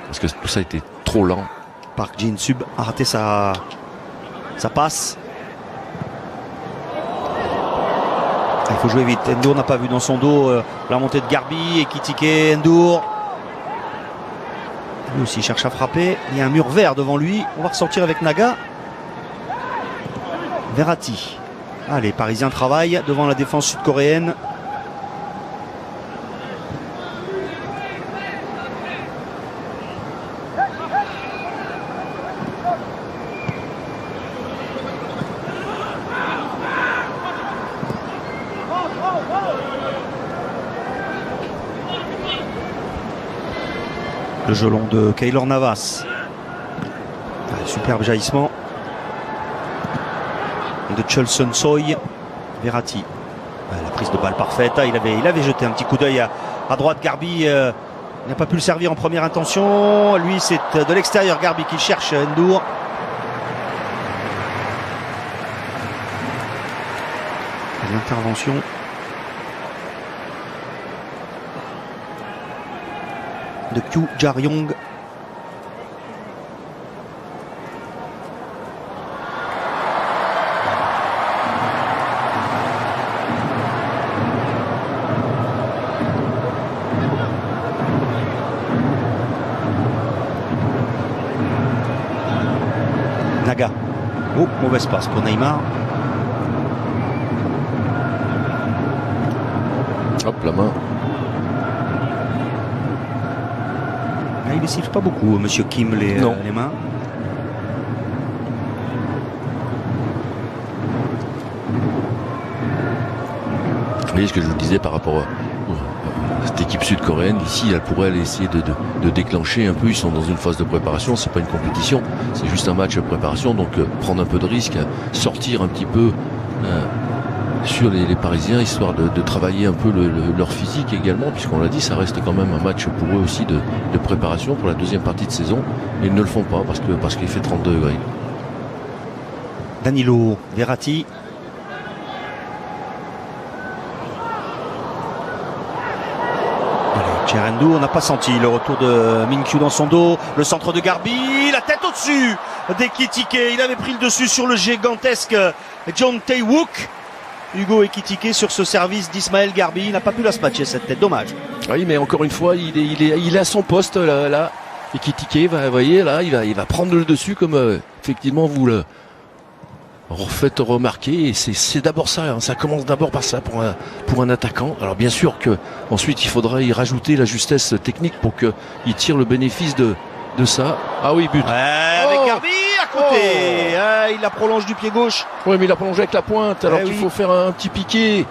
Parce que tout ça était trop lent. Park Jin-sub a raté sa passe. Il faut jouer vite. Ndour n'a pas vu dans son dos la montée de Garbi. Ekitike, Ndour. Lui aussi cherche à frapper. Il y a un mur vert devant lui. On va ressortir avec Naga. Verratti. Ah, les Parisiens travaillent devant la défense sud-coréenne. Le gelon de Keylor Navas. Superbe jaillissement de Chelson Soy. Verratti. La prise de balle parfaite. Il avait jeté un petit coup d'œil à droite. Garbi n'a pas pu le servir en première intention. Lui, c'est de l'extérieur. Garbi qui cherche Ndour. L'intervention de Kyu Jaryong. Naga. Oh, mauvaise passe pour Neymar. Hop, la main. Il ne siffle pas beaucoup, monsieur Kim, les mains. Vous voyez ce que je vous disais par rapport à cette équipe sud-coréenne. Ici, elle pourrait essayer de déclencher un peu. Ils sont dans une phase de préparation. C'est pas une compétition, c'est juste un match de préparation. Donc prendre un peu de risque, sortir un petit peu sur les Parisiens, histoire de travailler un peu leur physique également, puisqu'on l'a dit, ça reste quand même un match pour eux aussi de préparation pour la deuxième partie de saison. Mais ils ne le font pas parce qu'il fait 32 degrés. Danilo, Verratti. Ndour, on n'a pas senti le retour de Min-kyu dans son dos. Le centre de Garbi, la tête au-dessus d'Ekitike. Il avait pris le dessus sur le gigantesque John Tae-wook. Hugo Ekitike sur ce service d'Ismaël Garbi. Il n'a pas pu la smatcher cette tête, dommage. Oui, mais encore une fois, il est à son poste là. Ekitike, vous voyez, là, il va prendre le dessus comme effectivement vous le refaites remarquer. Et c'est d'abord ça, hein. Ça commence d'abord par ça pour un attaquant. Alors bien sûr que ensuite il faudra y rajouter la justesse technique pour qu'il tire le bénéfice de ça. Ah oui, but. Avec Garbi à côté. Il la prolonge du pied gauche. Oui, mais il a prolongé avec la pointe. Alors qu'il faut faire un petit piqué. Il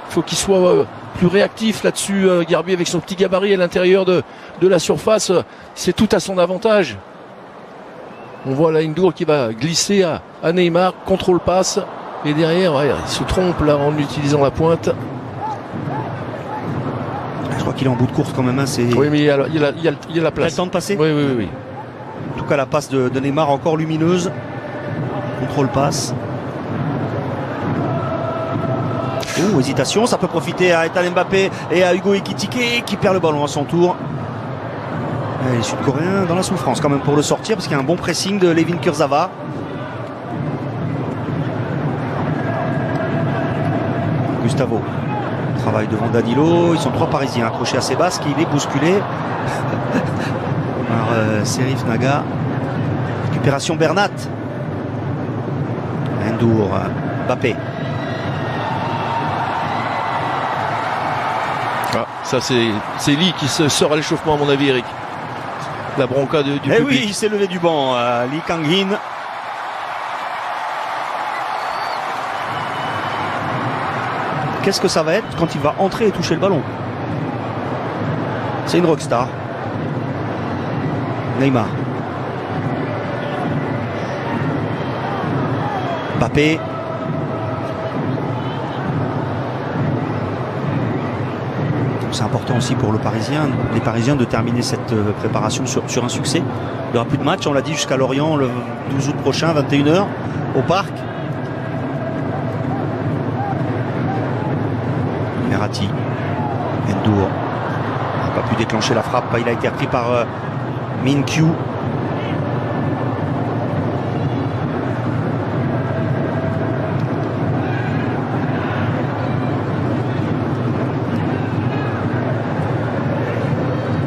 faut qu'il soit plus réactif là-dessus. Garbi avec son petit gabarit à l'intérieur de la surface. C'est tout à son avantage. On voit là Ndour qui va glisser à Neymar, contrôle passe, et derrière, il se trompe là en utilisant la pointe. Je crois qu'il est en bout de course quand même. Oui, mais il y a la place. Il a le temps de passer. Oui. En tout cas, la passe de Neymar encore lumineuse. Contrôle passe. Hésitation, ça peut profiter à Ethan Mbappé et à Hugo Ekitike qui perd le ballon à son tour. Et les Sud-Coréens dans la souffrance quand même pour le sortir parce qu'il y a un bon pressing de Levin Kurzawa. Gustavo travaille devant Danilo. Ils sont 3 Parisiens accrochés à Sébastien. Il est bousculé par Serif Naga. Récupération Bernat. Endur, Mbappé. Ah, ça c'est Lee qui se sort à l'échauffement à mon avis, Eric. La bronca du public. Oui, il s'est levé du banc, Lee Kang-in. Qu'est-ce que ça va être quand il va entrer et toucher le ballon? C'est une rockstar. Neymar. Mbappé. C'est important aussi pour les Parisiens de terminer cette préparation sur un succès. Il n'y aura plus de match, on l'a dit, jusqu'à Lorient le 12 août prochain, 21h, au Parc. Verratti. Endur. n'a pas pu déclencher la frappe. Il a été repris par Min Kyu.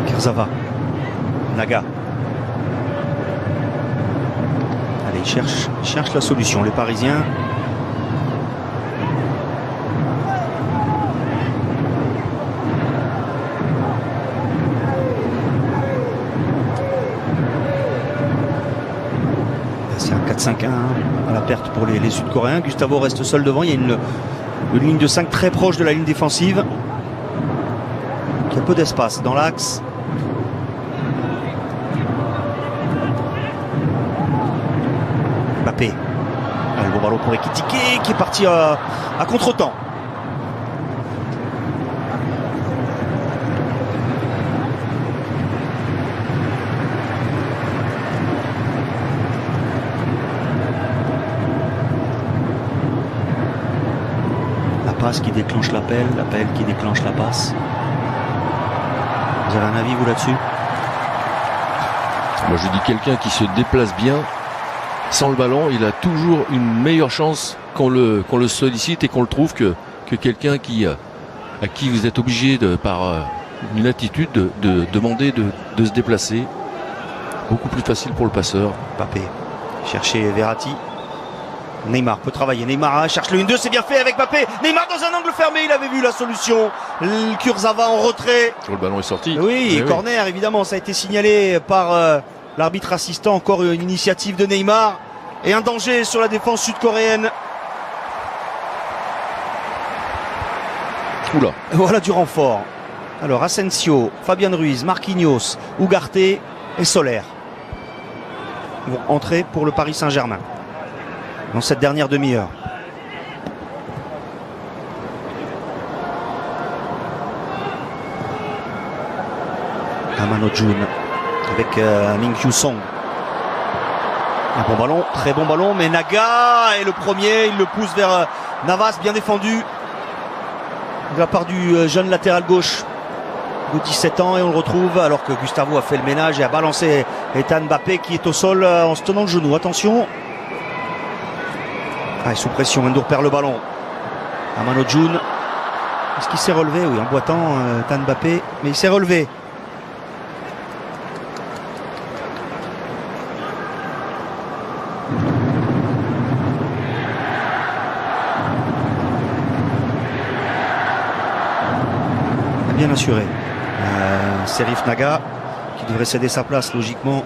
Kurzawa. Naga. Allez, il cherche la solution. Les Parisiens. C'est un 4-5-1 à la perte pour les Sud-Coréens. Gustavo reste seul devant. Il y a une ligne de 5 très proche de la ligne défensive. Il y a peu d'espace dans l'axe. Mbappé. Le bon ballon pour Ekitike qui est parti à contre-temps. La passe qui déclenche l'appel qui déclenche la passe. Vous avez un avis vous là-dessus? Moi je dis quelqu'un qui se déplace bien sans le ballon, il a toujours une meilleure chance qu'on le sollicite et qu'on le trouve que quelqu'un à qui vous êtes obligé par une attitude de demander de se déplacer. Beaucoup plus facile pour le passeur. Mbappé chercher Verratti. Neymar peut travailler. Neymar cherche le 1-2, c'est bien fait avec Mbappé. Neymar dans un angle fermé, il avait vu la solution. Kurzawa en retrait. Le ballon est sorti. Oui, et corner évidemment, ça a été signalé par l'arbitre assistant. Encore une initiative de Neymar et un danger sur la défense sud-coréenne. Oula. Voilà du renfort. Alors Asensio, Fabian Ruiz, Marquinhos, Ugarte et Soler vont entrer pour le Paris Saint-Germain dans cette dernière demi-heure. Amano Jun avec Min Kyu Song. Un bon ballon, très bon ballon, mais Naga est le premier, il le pousse vers Navas, bien défendu de la part du jeune latéral gauche de 17 ans, et on le retrouve alors que Gustavo a fait le ménage et a balancé Ethan Mbappé qui est au sol en se tenant le genou. Attention. Sous pression, Endur perd le ballon. Amano Jun. Est-ce qu'il s'est relevé? Oui, en boitant Ethan Mbappé, mais il s'est relevé. Bien assuré. Serif Naga qui devrait céder sa place logiquement.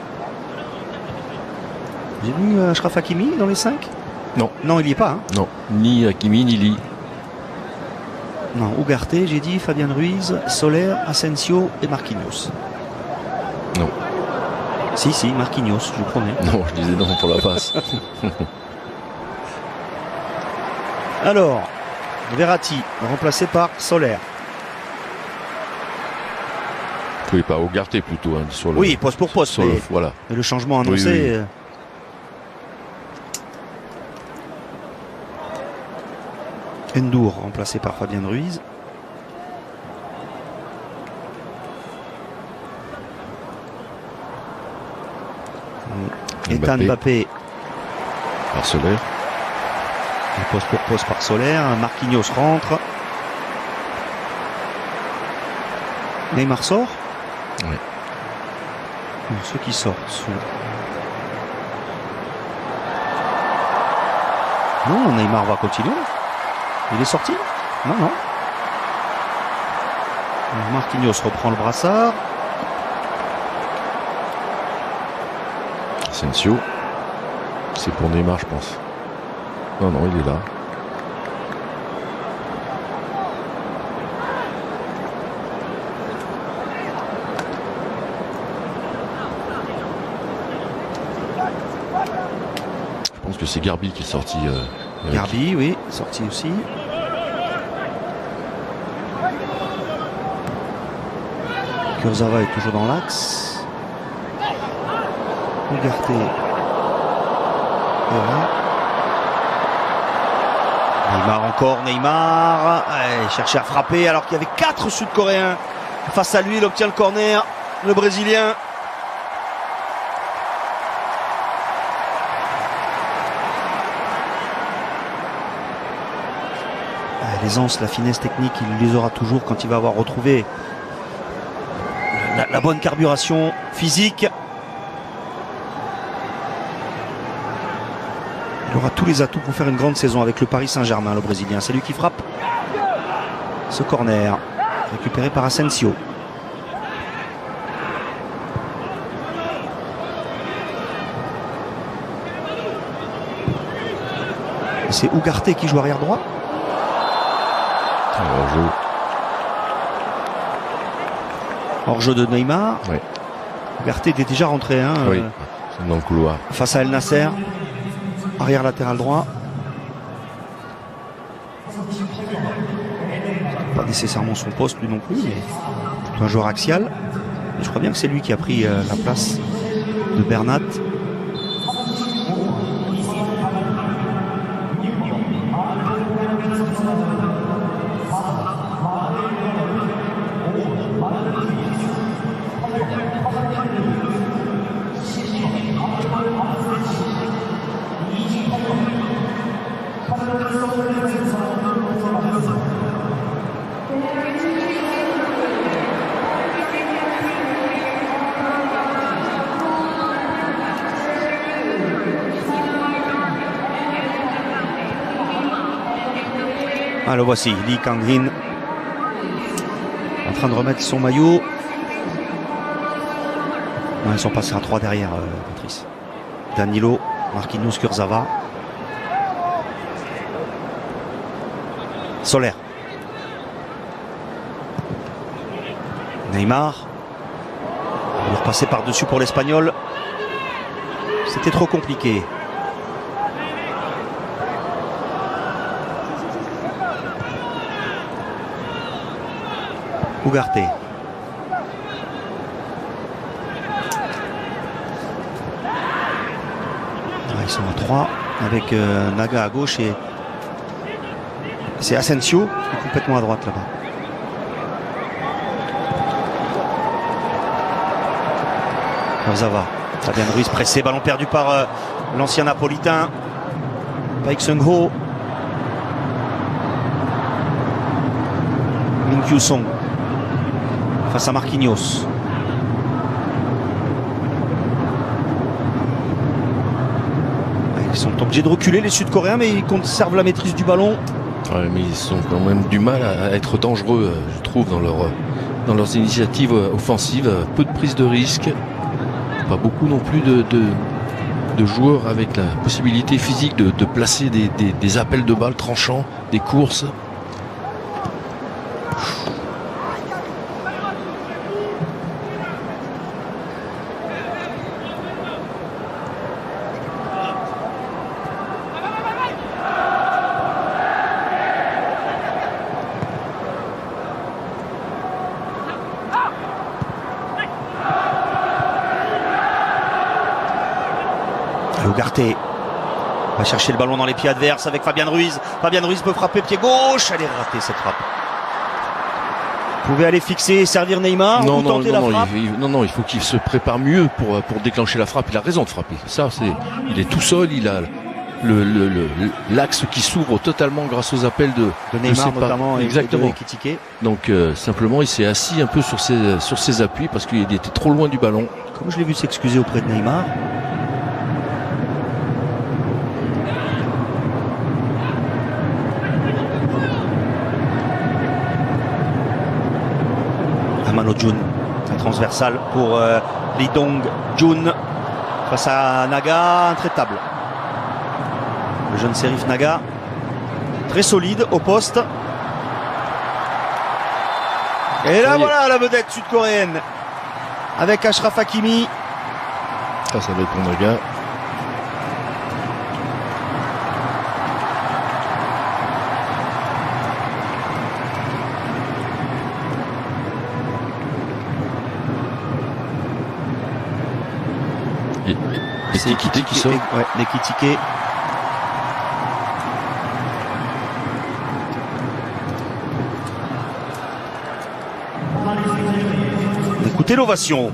J'ai vu Achraf Hakimi dans les 5? Non. Non, il n'y est pas. Hein. Non, ni Hakimi ni Lee. Non, Ugarte, j'ai dit, Fabian Ruiz, Soler, Asensio et Marquinhos. Non. Si, Marquinhos, je vous promets. Non, je disais non pour la passe. Alors, Verratti, remplacé par Soler. Oui, pas Ugarte plutôt. Hein, sur le, oui, poste pour poste. Voilà. Et le changement annoncé. Oui. Endur remplacé par Fabien Ruiz. Ethan Mbappé. Par Soler. Poste pour poste par Soler. Marquinhos rentre. Neymar sort. Oui. Ceux qui sortent sont... Non, Neymar va continuer. Il est sorti? Non, non. Marquinhos reprend le brassard. Asensio. C'est pour Neymar, je pense. Non, non, il est là. Je pense que c'est Garbi qui est sorti. Garbi, oui, sorti aussi. Kurzawa est toujours dans l'axe. Ugarte. Voilà. Neymar encore, Neymar. Il cherchait à frapper alors qu'il y avait 4 Sud-Coréens face à lui. Il obtient le corner, le Brésilien. L'aisance, la finesse technique, il les aura toujours quand il va avoir retrouvé la bonne carburation physique. Il aura tous les atouts pour faire une grande saison avec le Paris Saint-Germain, le Brésilien. C'est lui qui frappe ce corner, récupéré par Asensio. C'est Ugarte qui joue arrière droit. Hors-jeu de Neymar. Oui. Ugarte était déjà rentré oui, dans le couloir. Face à El Nasser. Arrière latéral droit. Pas nécessairement son poste lui non plus, mais plutôt un joueur axial. Et je crois bien que c'est lui qui a pris la place de Bernat. Ah, le voici, Lee Kang-in en train de remettre son maillot. Non, ils sont passés à 3 derrière, Patrice. Danilo, Marquinhos, Kurzawa. Soler. Neymar. Il est repassé par-dessus pour l'Espagnol. C'était trop compliqué. Ugarte. Ils sont à 3 avec Naga à gauche et c'est Asensio qui est complètement à droite là-bas. Kurzawa. Fabien Ruiz pressé, ballon perdu par l'ancien napolitain Baek Seung-ho. Min Kyu-song face à Marquinhos. Ils sont obligés de reculer les Sud-Coréens, mais ils conservent la maîtrise du ballon. Ouais, mais ils sont quand même du mal à être dangereux, je trouve, dans leurs initiatives offensives. Peu de prise de risque. Pas beaucoup non plus de joueurs avec la possibilité physique de placer des appels de balles tranchants, des courses. Ugarte. Va chercher le ballon dans les pieds adverses avec Fabian Ruiz. Fabian Ruiz peut frapper pied gauche. Elle est ratée cette frappe. Vous pouvez aller fixer et servir Neymar ou tenter la frappe. Non, il faut qu'il se prépare mieux pour déclencher la frappe. Il a raison de frapper. Ça, il est tout seul. Il a l'axe qui s'ouvre totalement grâce aux appels de Neymar notamment. Exactement. Et donc simplement, il s'est assis un peu sur ses appuis parce qu'il était trop loin du ballon. Comme je l'ai vu s'excuser auprès de Neymar. Amano Jun, un transversal pour Lee Dong Jun face à Naga, intraitable. Le jeune Serif Naga, très solide au poste. Et là voilà la vedette sud-coréenne avec Achraf Hakimi. Ça va être pour Naga. C'est Ekitike qui sort. Ouais, Ekitike. Écoutez l'ovation.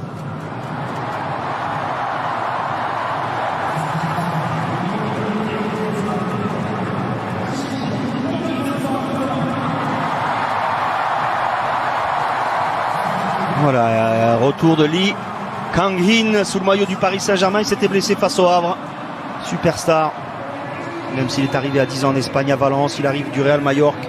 Voilà, retour de Lee Kang-in sous le maillot du Paris Saint-Germain. Il s'était blessé face au Havre. Superstar. Même s'il est arrivé à 10 ans en Espagne, à Valence, il arrive du Real Majorque.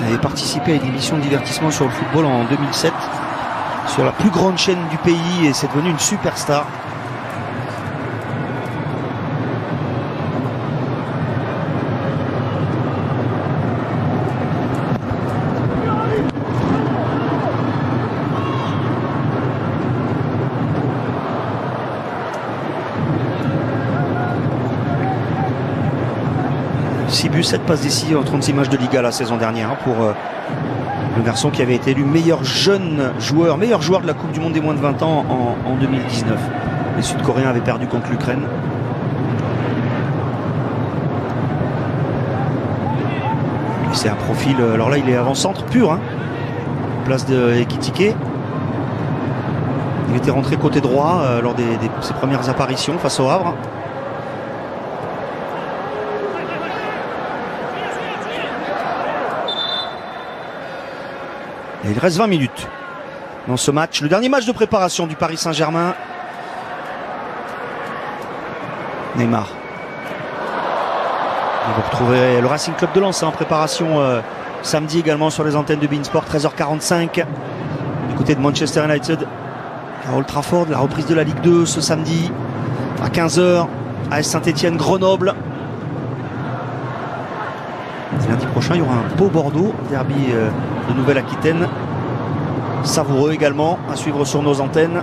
Il avait participé à une émission de divertissement sur le football en 2007, sur la plus grande chaîne du pays, et c'est devenu une superstar. Buts, 7 passes décisives en 36 matchs de Liga la saison dernière pour le garçon qui avait été élu meilleur jeune joueur, meilleur joueur de la Coupe du Monde des moins de 20 ans en 2019. Les Sud-Coréens avaient perdu contre l'Ukraine. C'est un profil, alors là il est avant-centre pur, hein, place de Ekitike. Il était rentré côté droit lors de ses premières apparitions face au Havre. Et il reste 20 minutes dans ce match. Le dernier match de préparation du Paris Saint-Germain. Neymar. Et vous retrouverez le Racing Club de Lens en préparation samedi également sur les antennes de beIN Sport. 13h45 du côté de Manchester United à Old Trafford. La reprise de la Ligue 2 ce samedi à 15h. AS Saint-Etienne Grenoble. Et lundi prochain il y aura un beau Bordeaux, derby de Nouvelle-Aquitaine, savoureux également à suivre sur nos antennes.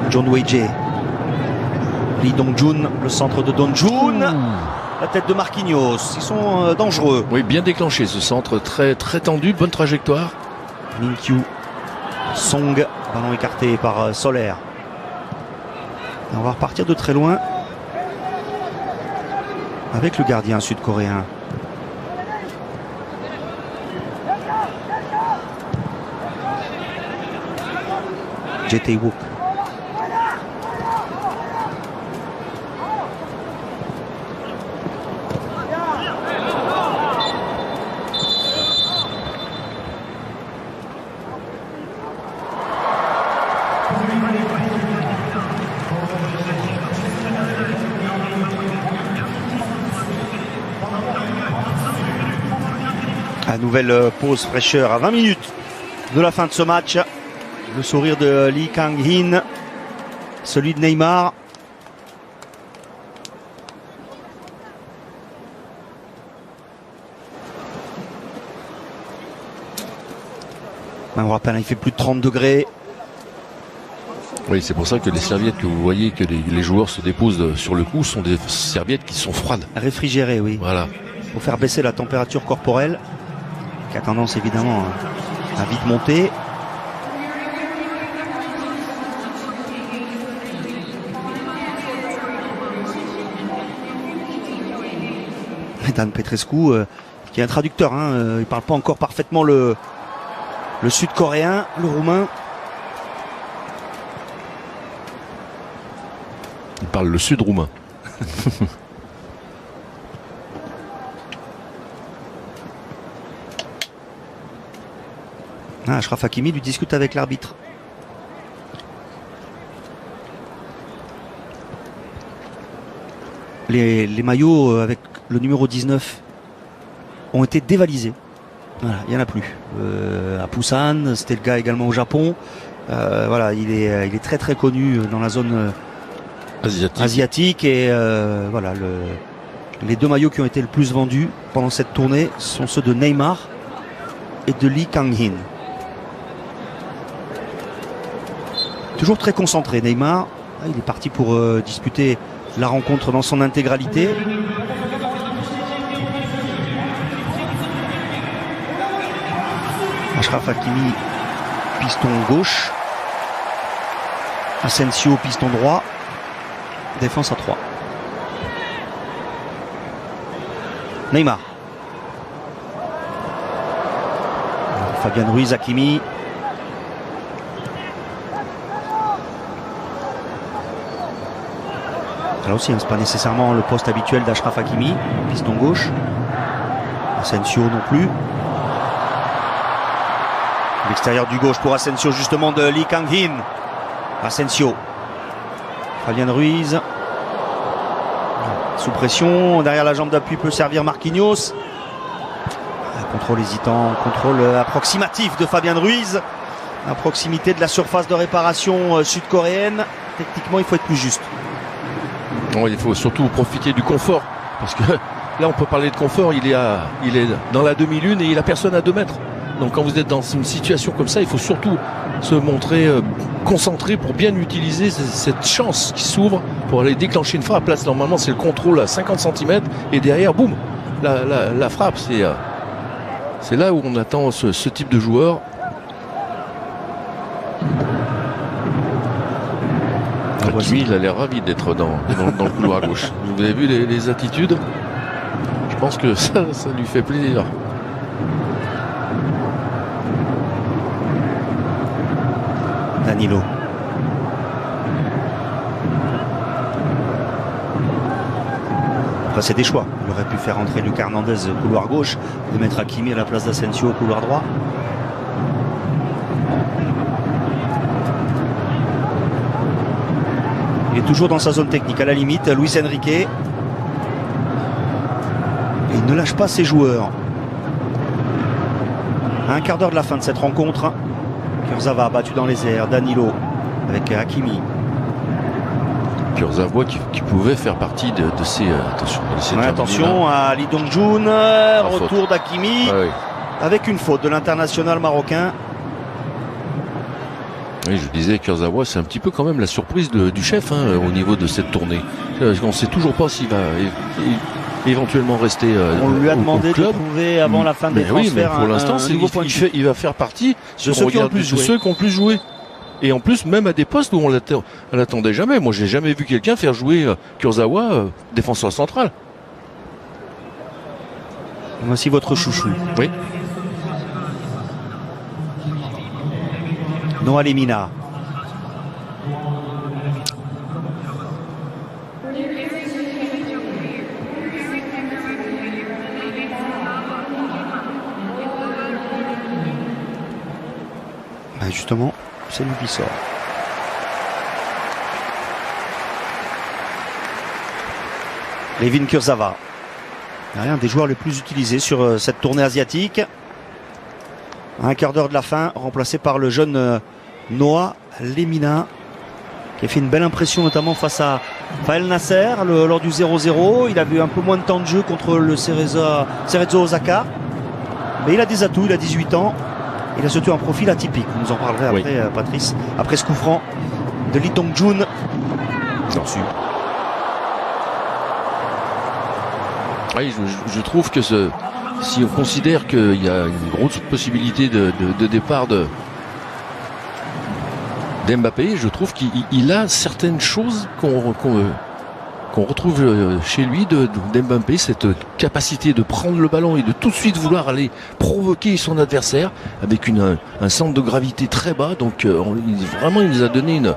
John Weijie, Lee Dong-jun, le centre de Dong-jun, la tête de Marquinhos, ils sont dangereux. Oui, bien déclenché ce centre, très tendu, bonne trajectoire. Min-kyu, Song, ballon écarté par Soler. Et on va repartir de très loin avec le gardien sud-coréen. Jae Tae-wook. La nouvelle pause fraîcheur à 20 minutes de la fin de ce match. Le sourire de Lee Kang-in, celui de Neymar. On rappelle, il fait plus de 30 degrés. Oui, c'est pour ça que les serviettes que vous voyez que les joueurs se déposent sur le cou sont des serviettes qui sont froides. Réfrigérées, oui. Voilà. Pour faire baisser la température corporelle, qui a tendance évidemment à vite monter. Dan Petrescu, qui est un traducteur. Il parle pas encore parfaitement le sud-coréen, le roumain. Il parle le sud-roumain. Achraf Hakimi lui discute avec l'arbitre. Les maillots avec le numéro 19 ont été dévalisés. Voilà, il n'y en a plus. À Busan, c'était le cas également au Japon. Voilà, il est très très connu dans la zone asiatique et voilà, les deux maillots qui ont été le plus vendus pendant cette tournée sont ceux de Neymar et de Lee Kang-in. Toujours très concentré, Neymar. Il est parti pour disputer la rencontre dans son intégralité. Achraf Hakimi, piston gauche. Asensio, piston droit. Défense à 3. Neymar. Fabian Ruiz, Hakimi. Là aussi, c'est pas nécessairement le poste habituel d'Achraf Hakimi, piston gauche. Asensio non plus. L'extérieur du gauche pour Asensio, justement, de Lee Kang-in. Asensio. Fabian Ruiz. Sous pression, derrière la jambe d'appui peut servir Marquinhos. Contrôle hésitant, contrôle approximatif de Fabian Ruiz. À proximité de la surface de réparation sud-coréenne. Techniquement, il faut être plus juste. Bon, il faut surtout profiter du confort. Parce que là, on peut parler de confort. Il est dans la demi-lune et il a personne à 2 mètres. Donc quand vous êtes dans une situation comme ça, il faut surtout se montrer concentré pour bien utiliser cette chance qui s'ouvre pour aller déclencher une frappe. Là, normalement, c'est le contrôle à 50 cm et derrière, boum, la frappe. C'est là où on attend ce type de joueur. Hakimi, il a l'air ravi d'être dans le couloir gauche. Vous avez vu les attitudes? Je pense que ça lui fait plaisir. Danilo. Après, c'est des choix. Il aurait pu faire entrer Lucas Hernandez au couloir gauche et mettre Hakimi à la place d'Asensio au couloir droit. Il est toujours dans sa zone technique, à la limite, Luis Enrique. Et il ne lâche pas ses joueurs. À un quart d'heure de la fin de cette rencontre, Kurzawa battu dans les airs, Danilo avec Hakimi. Kurzawa qui pouvait faire partie de ces... Attention à Lee Dong-jun, retour d'Hakimi, avec une faute de l'international marocain. Oui, je disais, Kurzawa, c'est un petit peu quand même la surprise du chef au niveau de cette tournée. On ne sait toujours pas s'il va éventuellement rester on lui a demandé au club. De trouver avant la fin des transferts. Mais pour l'instant, il va faire partie de ceux qui ont le plus joué. Et en plus, même à des postes où on l'attendait jamais. Moi, j'ai jamais vu quelqu'un faire jouer Kurzawa défenseur central. Voici votre chouchou. Oui. Noah Lemina. Justement, c'est lui qui sort. Layvin Kurzawa. Un des joueurs les plus utilisés sur cette tournée asiatique. À un quart d'heure de la fin, remplacé par le jeune Noah Lemina, qui a fait une belle impression notamment face à Fael Nasser lors du 0-0. Il a eu un peu moins de temps de jeu contre le Cerezo Osaka. Mais il a des atouts, il a 18 ans. Il a surtout un profil atypique. Vous nous en parlerez après, Patrice. Après ce coup franc de Lee Dong-jun. Oui, je trouve que si on considère qu'il y a une grosse possibilité de départ d'Mbappé, je trouve qu'il a certaines choses qu'on retrouve chez lui d'Mbappé, cette capacité de prendre le ballon et de tout de suite vouloir aller provoquer son adversaire avec un centre de gravité très bas. Donc vraiment, il nous a donné une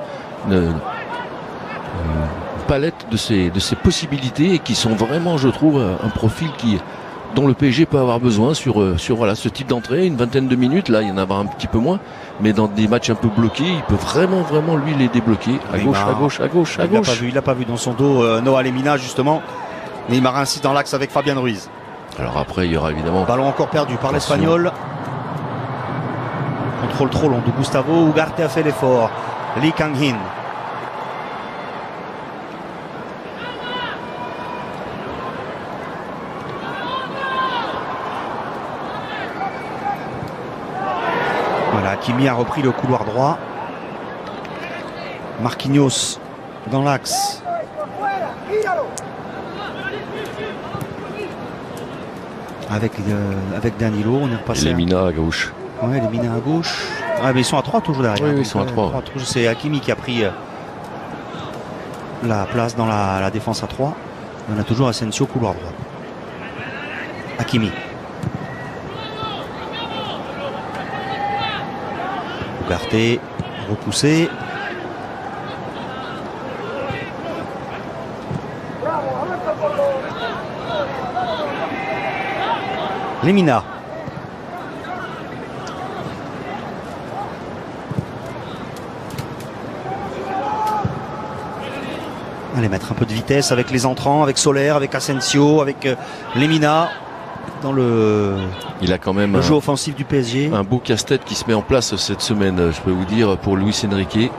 palette de ses possibilités et qui sont vraiment, je trouve, un profil dont le PSG peut avoir besoin sur voilà, ce type d'entrée, une vingtaine de minutes. Là, il y en aura un petit peu moins, mais dans des matchs un peu bloqués, il peut vraiment lui les débloquer à gauche, à gauche, à gauche, à gauche. Il l'a pas vu dans son dos Noah Lemina justement. Neymar ainsi dans l'axe avec Fabian Ruiz. Alors après, il y aura évidemment ballon encore perdu par l'Espagnol. Contrôle trop long de Gustavo. Ugarte a fait l'effort. Lee Kang-in. Voilà, Hakimi a repris le couloir droit. Marquinhos dans l'axe. Avec Danilo, on est repassé. Et Lemina à gauche. Ouais, Lemina à gauche. Ah, mais ils sont à 3 toujours derrière. Oui, ils sont à 3. C'est Hakimi qui a pris la place dans la défense à 3. On a toujours Asensio couloir droit. Hakimi. Ugarte repoussé. Lemina. Allez, mettre un peu de vitesse avec les entrants, avec Soler, avec Asensio, avec Lemina dans il a quand même le jeu offensif du PSG. Un beau casse-tête qui se met en place cette semaine, je peux vous dire, pour Luis Enrique,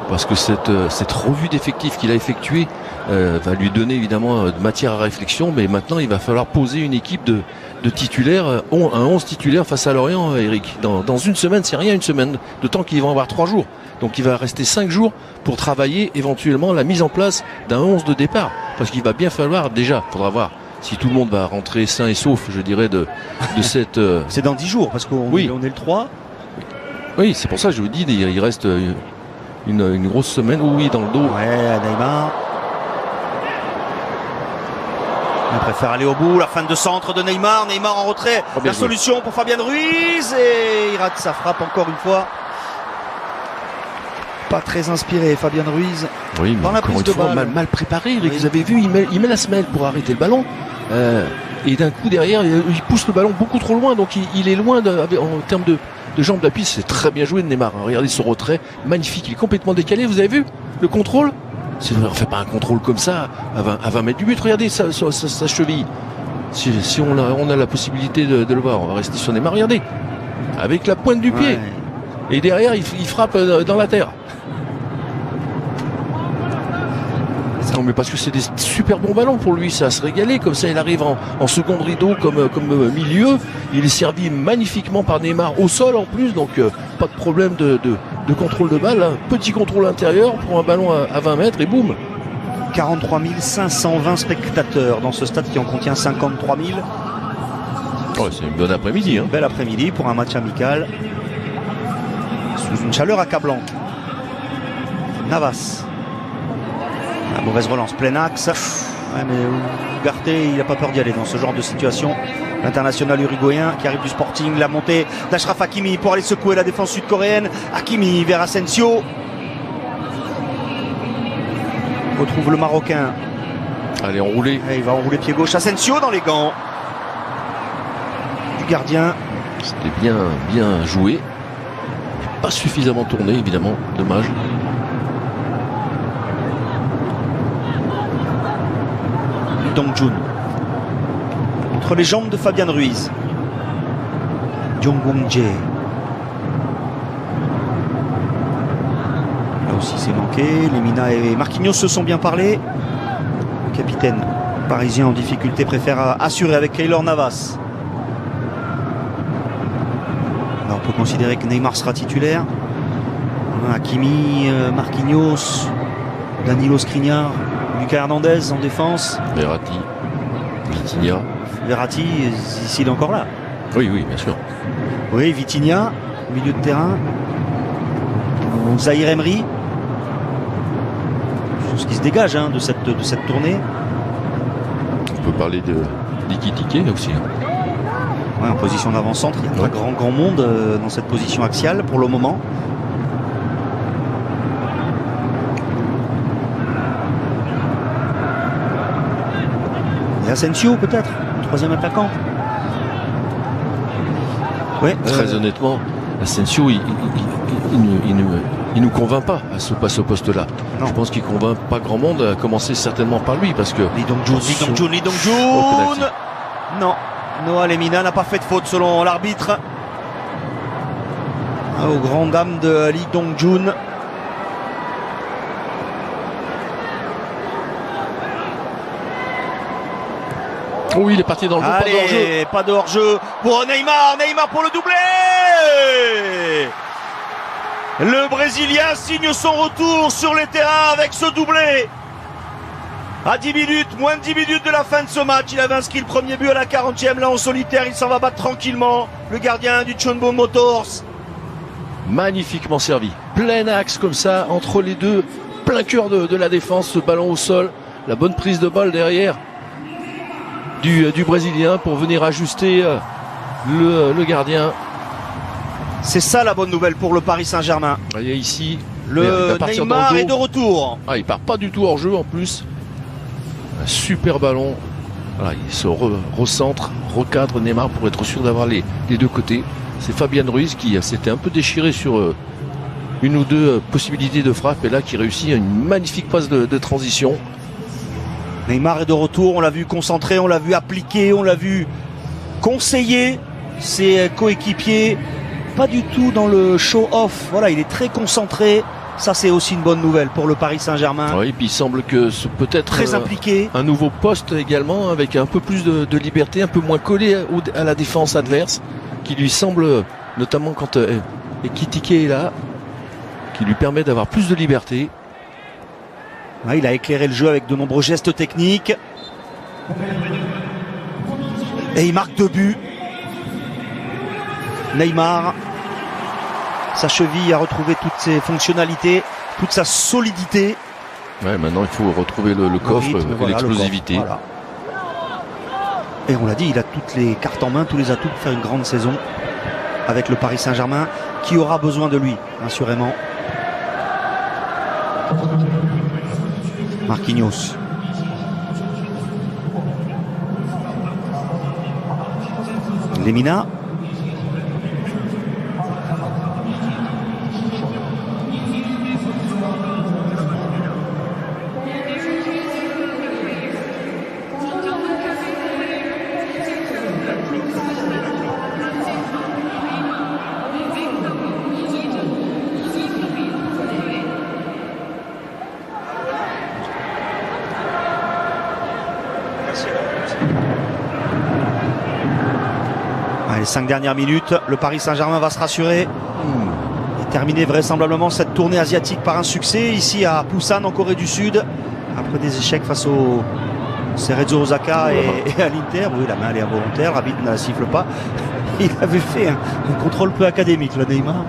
parce que cette revue d'effectifs qu'il a effectuée va lui donner évidemment de matière à réflexion, mais maintenant il va falloir poser une équipe de titulaires, un 11 titulaire face à Lorient, Eric. Dans une semaine, c'est rien, une semaine de temps qu'ils vont avoir 3 jours. Donc il va rester 5 jours pour travailler éventuellement la mise en place d'un 11 de départ. Parce qu'il va bien falloir, déjà, faudra voir si tout le monde va rentrer sain et sauf, je dirais, de cette... C'est dans 10 jours, parce qu'on est le 3. Oui, c'est pour ça que je vous dis, il reste une grosse semaine. Oui, dans le dos. Ouais, Neymar. On préfère aller au bout. La fin de centre de Neymar. Neymar en retrait. La solution pour Fabian Ruiz. Et il rate sa frappe encore une fois. Pas très inspiré, Fabian Ruiz. Oui, mais encore une fois, mal préparé. Oui. Vous avez vu, il met la semelle pour arrêter le ballon. Et d'un coup, derrière, il pousse le ballon beaucoup trop loin. Donc, il est loin en termes de jambes d'appui. C'est très bien joué de Neymar. Regardez son retrait. Magnifique. Il est complètement décalé. Vous avez vu le contrôle? On ne fait pas un contrôle comme ça à 20 mètres du but. Regardez sa cheville. Si on a la possibilité de le voir, on va rester sur Neymar. Regardez. Avec la pointe du pied. Et derrière, il frappe dans la terre. Non, mais parce que c'est des super bons ballons pour lui, ça à se régaler. Comme ça, il arrive en second rideau comme milieu. Il est servi magnifiquement par Neymar au sol en plus, donc pas de problème de contrôle de balle. Hein. Petit contrôle intérieur pour un ballon à 20 mètres et boum. 43 520 spectateurs dans ce stade qui en contient 53 000. Ouais, c'est une bonne après-midi. Hein. Bel après-midi pour un match amical. Sous une chaleur accablante. Navas. La mauvaise relance, plein axe. Ouais, mais Ugarte, il n'a pas peur d'y aller dans ce genre de situation. L'international uruguayen qui arrive du Sporting, la montée d'Achraf Hakimi pour aller secouer la défense sud-coréenne. Hakimi vers Asensio. On retrouve le Marocain. Allez, enroulé. Et il va enrouler pied gauche. Asensio dans les gants du gardien. C'était bien joué. Pas suffisamment tourné, évidemment. Dommage. Dongjun entre les jambes de Fabian Ruiz. Jongwon-jae. Là aussi c'est manqué. Lemina et Marquinhos se sont bien parlé. Le capitaine parisien en difficulté préfère assurer avec Keylor Navas. Alors on peut considérer que Neymar sera titulaire. Hakimi, Marquinhos, Danilo, Skriniar, Lucas Hernandez en défense. Verratti, Vitinha. Verratti, s'il est encore là. Oui, bien sûr. Oui, Vitinha, milieu de terrain. Zahir Emery. tout ce qui se dégage de cette tournée. On peut parler d'Ekitike aussi. Ouais, en position d'avant-centre, il n'y a pas grand monde dans cette position axiale pour le moment. Et Asensio peut-être, troisième attaquant. Ouais, très honnêtement, Asensio, il nous convainc pas à ce poste-là. Je pense qu'il convainc pas grand monde, à commencer certainement par lui, parce que... Lee Dong-jun. Non, Noah Lemina n'a pas fait de faute selon l'arbitre. Aux grandes dames de Lee Dong-jun. Oui, il est parti dans le jeu, pas de hors-jeu. Pas de hors-jeu pour Neymar pour le doublé. Le Brésilien signe son retour sur les terrains avec ce doublé. À 10 minutes, moins de 10 minutes de la fin de ce match, il avait inscrit le premier but à la 40e, là en solitaire, il s'en va battre tranquillement. Le gardien du Chunbo Motors. Magnifiquement servi. Plein axe comme ça, entre les deux, plein cœur de la défense, ce ballon au sol. La bonne prise de balle derrière du Brésilien pour venir ajuster le gardien. C'est ça la bonne nouvelle pour le Paris Saint-Germain. Vous voyez ici, le Neymar est de retour. Ah, il part pas du tout hors jeu en plus. Un super ballon. Voilà, il se recentre, recadre Neymar pour être sûr d'avoir les deux côtés. C'est Fabian Ruiz qui s'était un peu déchiré sur une ou deux possibilités de frappe et là qui réussit une magnifique passe de transition. Neymar est de retour, on l'a vu concentré, on l'a vu appliquer, on l'a vu conseiller ses coéquipiers. Pas du tout dans le show-off. Voilà, il est très concentré. Ça, c'est aussi une bonne nouvelle pour le Paris Saint-Germain. Oui, puis il semble que ce peut être très impliqué. Un nouveau poste également, avec un peu plus de liberté, un peu moins collé à la défense adverse, qui lui semble, notamment quand Ekitike est là, qui lui permet d'avoir plus de liberté. Ouais, il a éclairé le jeu avec de nombreux gestes techniques. Et il marque 2 buts. Neymar, sa cheville a retrouvé toutes ses fonctionnalités, toute sa solidité. Ouais, maintenant il faut retrouver le coffre et l'explosivité. Voilà. Et on l'a dit, il a toutes les cartes en main, tous les atouts pour faire une grande saison avec le Paris Saint-Germain, qui aura besoin de lui, assurément. Marquinhos. Lemina. Les 5 dernières minutes, le Paris Saint-Germain va se rassurer et terminer vraisemblablement cette tournée asiatique par un succès ici à Busan en Corée du Sud après des échecs face au Cerezo Osaka et à l'Inter. Oui, la main elle est involontaire, l'arbitre ne la siffle pas. Il avait fait un contrôle peu académique, le Neymar.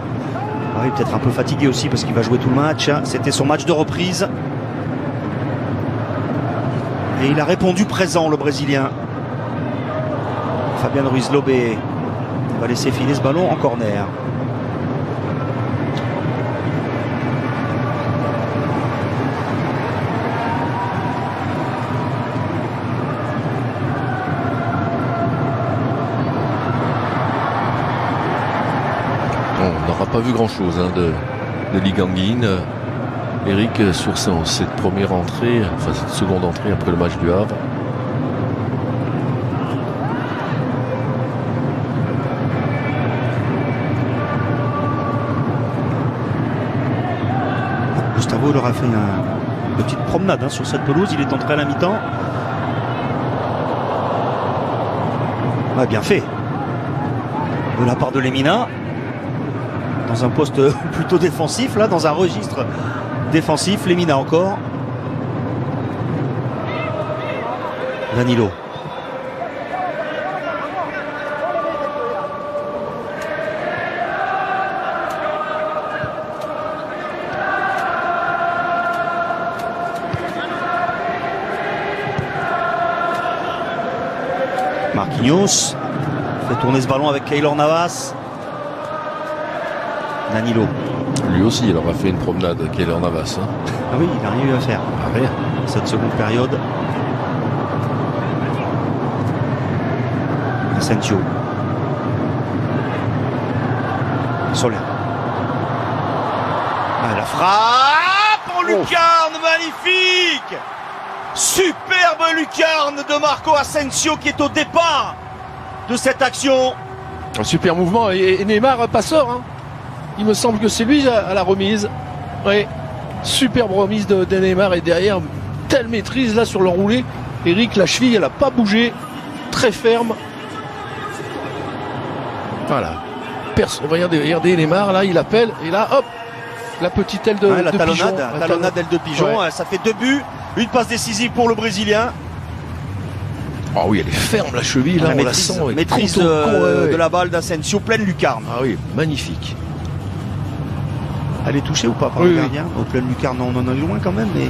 Oui, peut-être un peu fatigué aussi parce qu'il va jouer tout le match. C'était son match de reprise. Et il a répondu présent, le Brésilien. Fabian Ruiz-Lobé va laisser filer ce ballon en corner. On n'aura pas vu grand-chose de Lee Kang-in. Eric sur cette première entrée, enfin cette seconde entrée après le match du Havre. Gustavo leur a fait une petite promenade sur cette pelouse. Il est entré à la mi-temps. Ouais, bien fait de la part de Lemina dans un poste plutôt défensif, là dans un registre défensif. Lemina encore. Danilo. Marquinhos fait tourner ce ballon avec Keylor Navas. Danilo. Lui aussi, il aura fait une promenade, Keylor Navas. Hein. Ah oui, il a rien eu à faire. Ah, rien. Cette seconde période. Asensio. Soler. Ah, la frappe en lucarne, magnifique. Superbe lucarne de Marco Asensio qui est au départ de cette action. Un super mouvement et Neymar passeur. Hein. Il me semble que c'est lui à la remise. Oui. Superbe remise de Neymar et derrière, telle maîtrise là sur le roulé. Eric, la cheville, elle n'a pas bougé. Très ferme. Voilà. Regardez Neymar, là, il appelle. Et là, hop, la petite aile de la pigeon. talonnade d'aile de pigeon. Ouais. Ça fait 2 buts. Une passe décisive pour le Brésilien. Ah oui, elle est ferme, la cheville. Là, on la sent. Maîtrise de la balle d'Asensio, pleine lucarne. Ah oui, magnifique. Elle est touchée ou pas par le gardien? Au pleine lucarne, on en a eu loin quand même, mais.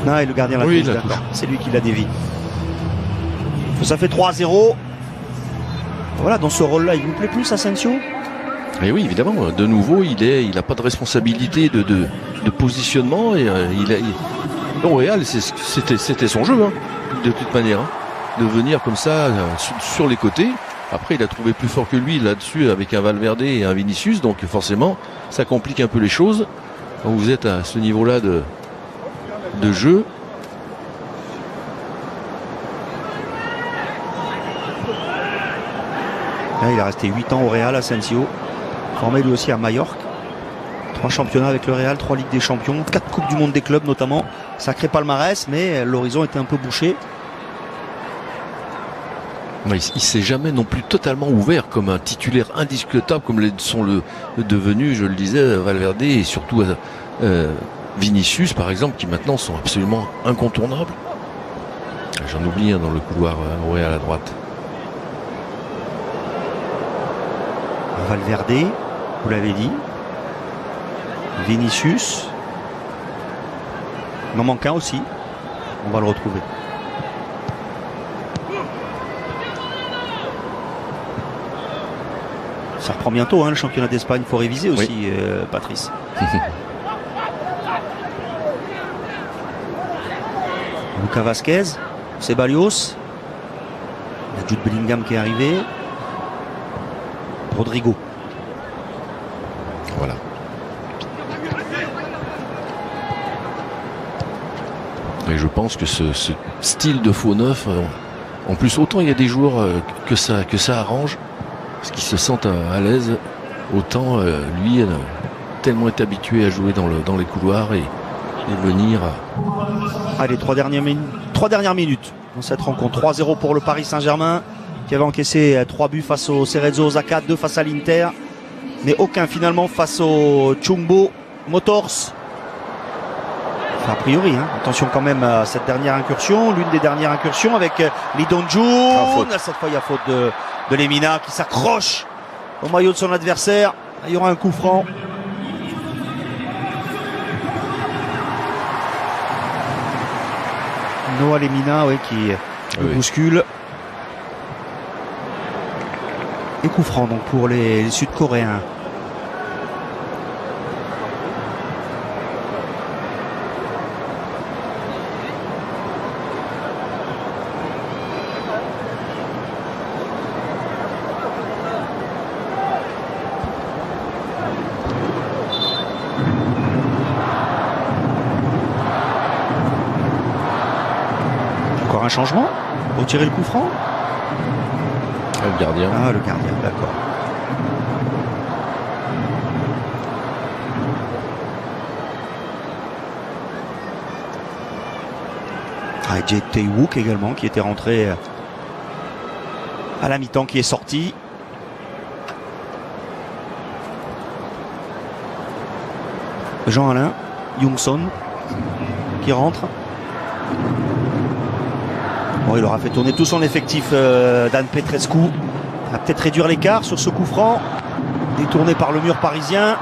Non, et le gardien l'a touché, d'accord. C'est lui qui l'a dévié. Ça fait 3-0. Voilà, dans ce rôle-là, il vous plaît plus, Asensio? Et oui, évidemment. De nouveau, il n'a pas de responsabilité de positionnement. Et au Real, c'était son jeu, hein, de toute manière. Hein, de venir comme ça sur les côtés. Après, il a trouvé plus fort que lui là-dessus avec un Valverde et un Vinicius. Donc forcément, ça complique un peu les choses quand vous êtes à ce niveau-là de jeu. Là, il a resté 8 ans au Real, Asensio. Formé lui aussi à Majorque. 3 championnats avec le Real, 3 Ligues des Champions, 4 Coupes du Monde des clubs notamment. Sacré palmarès, mais l'horizon était un peu bouché. Il ne s'est jamais non plus totalement ouvert comme un titulaire indiscutable comme sont devenus, je le disais, Valverde et surtout Vinicius par exemple, qui maintenant sont absolument incontournables. J'en oublie dans le couloir Real à droite. Valverde, vous l'avez dit. Vinicius. Il en manque un aussi. On va le retrouver. Ça reprend bientôt, hein, le championnat d'Espagne. Il faut réviser aussi, oui. Patrice. Lucas Vazquez, Ceballos. Il y a Jude Bellingham qui est arrivé. Rodrigo. Voilà. Et je pense que ce style de faux neuf, en plus autant il y a des joueurs que ça arrange, parce qu'ils se sentent à l'aise, autant lui tellement est habitué à jouer dans les couloirs et venir. Allez, 3 dernières minutes dans cette rencontre. 3-0 pour le Paris Saint-Germain, qui avait encaissé 3 buts face au Cerezo Osaka, 2 face à l'Inter, mais aucun finalement face au Chumbo Motors. Enfin, a priori, hein. Attention quand même à cette dernière incursion, l'une des dernières incursions avec Lee Dong-joon. Cette fois, il y a faute de Lemina qui s'accroche au maillot de son adversaire. Il y aura un coup franc. Noah Lemina, oui, qui bouscule. Et coup franc donc pour les Sud-Coréens. Encore un changement pour tirer le coup franc. Le gardien. Ah, le gardien, d'accord. Ah, Jae Tae-wook également qui était rentré à la mi-temps, qui est sorti. Jean-Alain Youngson qui rentre. Bon, il aura fait tourner tout son effectif, Dan Petrescu. Il va peut-être réduire l'écart sur ce coup franc. Détourné par le mur parisien.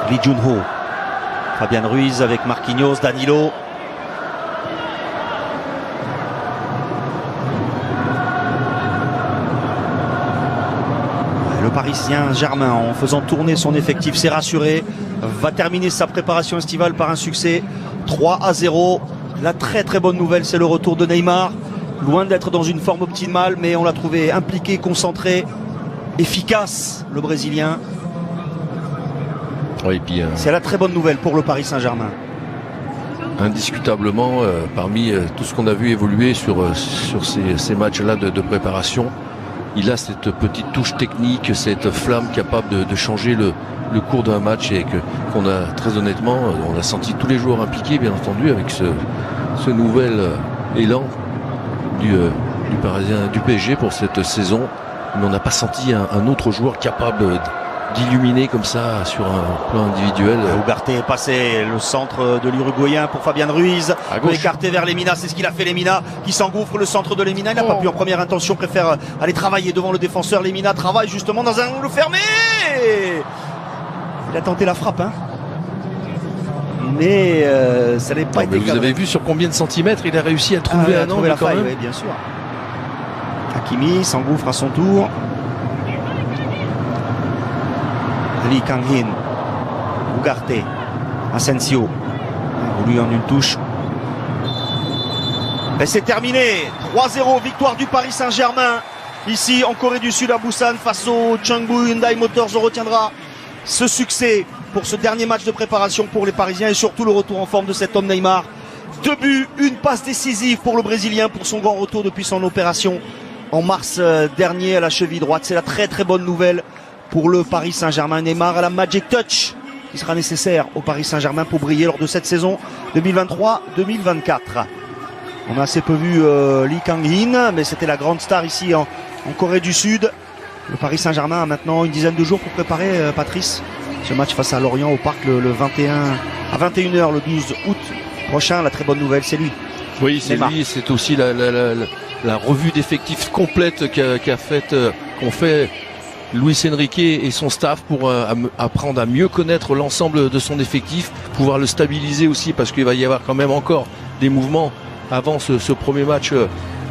Lee Jun-ho. Fabian Ruiz avec Marquinhos, Danilo. Le Paris Saint-Germain, en faisant tourner son effectif, s'est rassuré, va terminer sa préparation estivale par un succès 3-0. La très très bonne nouvelle, c'est le retour de Neymar. Loin d'être dans une forme optimale, mais on l'a trouvé impliqué, concentré, efficace, le Brésilien. Oui, puis, c'est la très bonne nouvelle pour le Paris Saint-Germain. Indiscutablement, parmi tout ce qu'on a vu évoluer sur ces matchs-là de préparation, il a cette petite touche technique, cette flamme capable de changer le cours d'un match et qu'on a très honnêtement, on l'a senti tous les joueurs impliqués, bien entendu, avec ce nouvel élan du Parisien, du PSG pour cette saison. Mais on n'a pas senti un autre joueur capable d'illuminer comme ça sur un plan individuel. Ugarte est passé, le centre de l'Uruguayen pour Fabian Ruiz, écarté vers Lemina, c'est ce qu'il a fait. Lemina qui s'engouffre, le centre de Lemina, il n'a pas pu en première intention, préfère aller travailler devant le défenseur. Lemina travaille justement dans un angle fermé, il a tenté la frappe, hein. Mais ça n'est pas été. Vous avez vu sur combien de centimètres il a réussi à trouver un angle quand même. Oui, bien sûr. Hakimi s'engouffre à son tour. Lee Kang-in, Ugarte, Asensio, voulu en une touche. Et c'est terminé, 3-0, victoire du Paris Saint-Germain, ici en Corée du Sud à Busan face au Chungbu Hyundai Motors. On retiendra ce succès pour ce dernier match de préparation pour les Parisiens et surtout le retour en forme de cet homme Neymar. 2 buts, une passe décisive pour le Brésilien pour son grand retour depuis son opération en mars dernier à la cheville droite. C'est la très très bonne nouvelle pour le Paris Saint-Germain. Neymar à la Magic Touch qui sera nécessaire au Paris Saint-Germain pour briller lors de cette saison 2023-2024. On a assez peu vu Lee Kang-in, mais c'était la grande star ici en Corée du Sud. Le Paris Saint-Germain a maintenant une dizaine de jours pour préparer, Patrice, ce match face à Lorient au Parc le 21 à 21h le 12 août prochain. La très bonne nouvelle, c'est lui. Oui, c'est lui. C'est aussi la revue d'effectifs complète qu'ont fait Luis Enrique et son staff pour apprendre à mieux connaître l'ensemble de son effectif, pouvoir le stabiliser aussi parce qu'il va y avoir quand même encore des mouvements avant ce premier match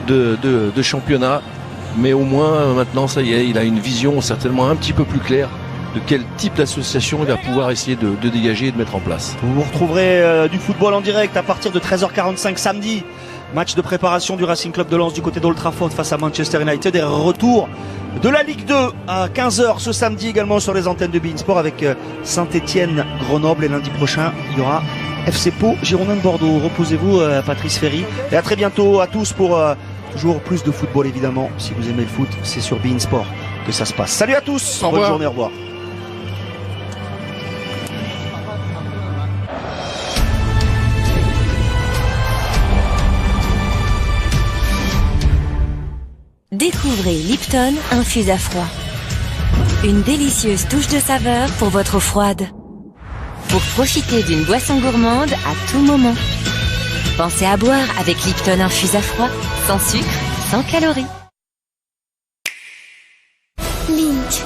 de championnat. Mais au moins maintenant ça y est, il a une vision certainement un petit peu plus claire de quel type d'association il va pouvoir essayer de dégager et de mettre en place. Vous retrouverez du football en direct à partir de 13h45 samedi. Match de préparation du Racing Club de Lens du côté d'Old Trafford face à Manchester United et retour de la Ligue 2 à 15h ce samedi également sur les antennes de beIN Sport avec Saint-Etienne, Grenoble et lundi prochain il y aura FC Pau, Girondins de Bordeaux. Reposez-vous Patrice Ferry et à très bientôt à tous pour toujours plus de football évidemment. Si vous aimez le foot, c'est sur beIN Sport que ça se passe. Salut à tous, bonne journée, au revoir. Découvrez Lipton infuse à froid. Une délicieuse touche de saveur pour votre eau froide. Pour profiter d'une boisson gourmande à tout moment. Pensez à boire avec Lipton infuse à froid, sans sucre, sans calories. Lynch.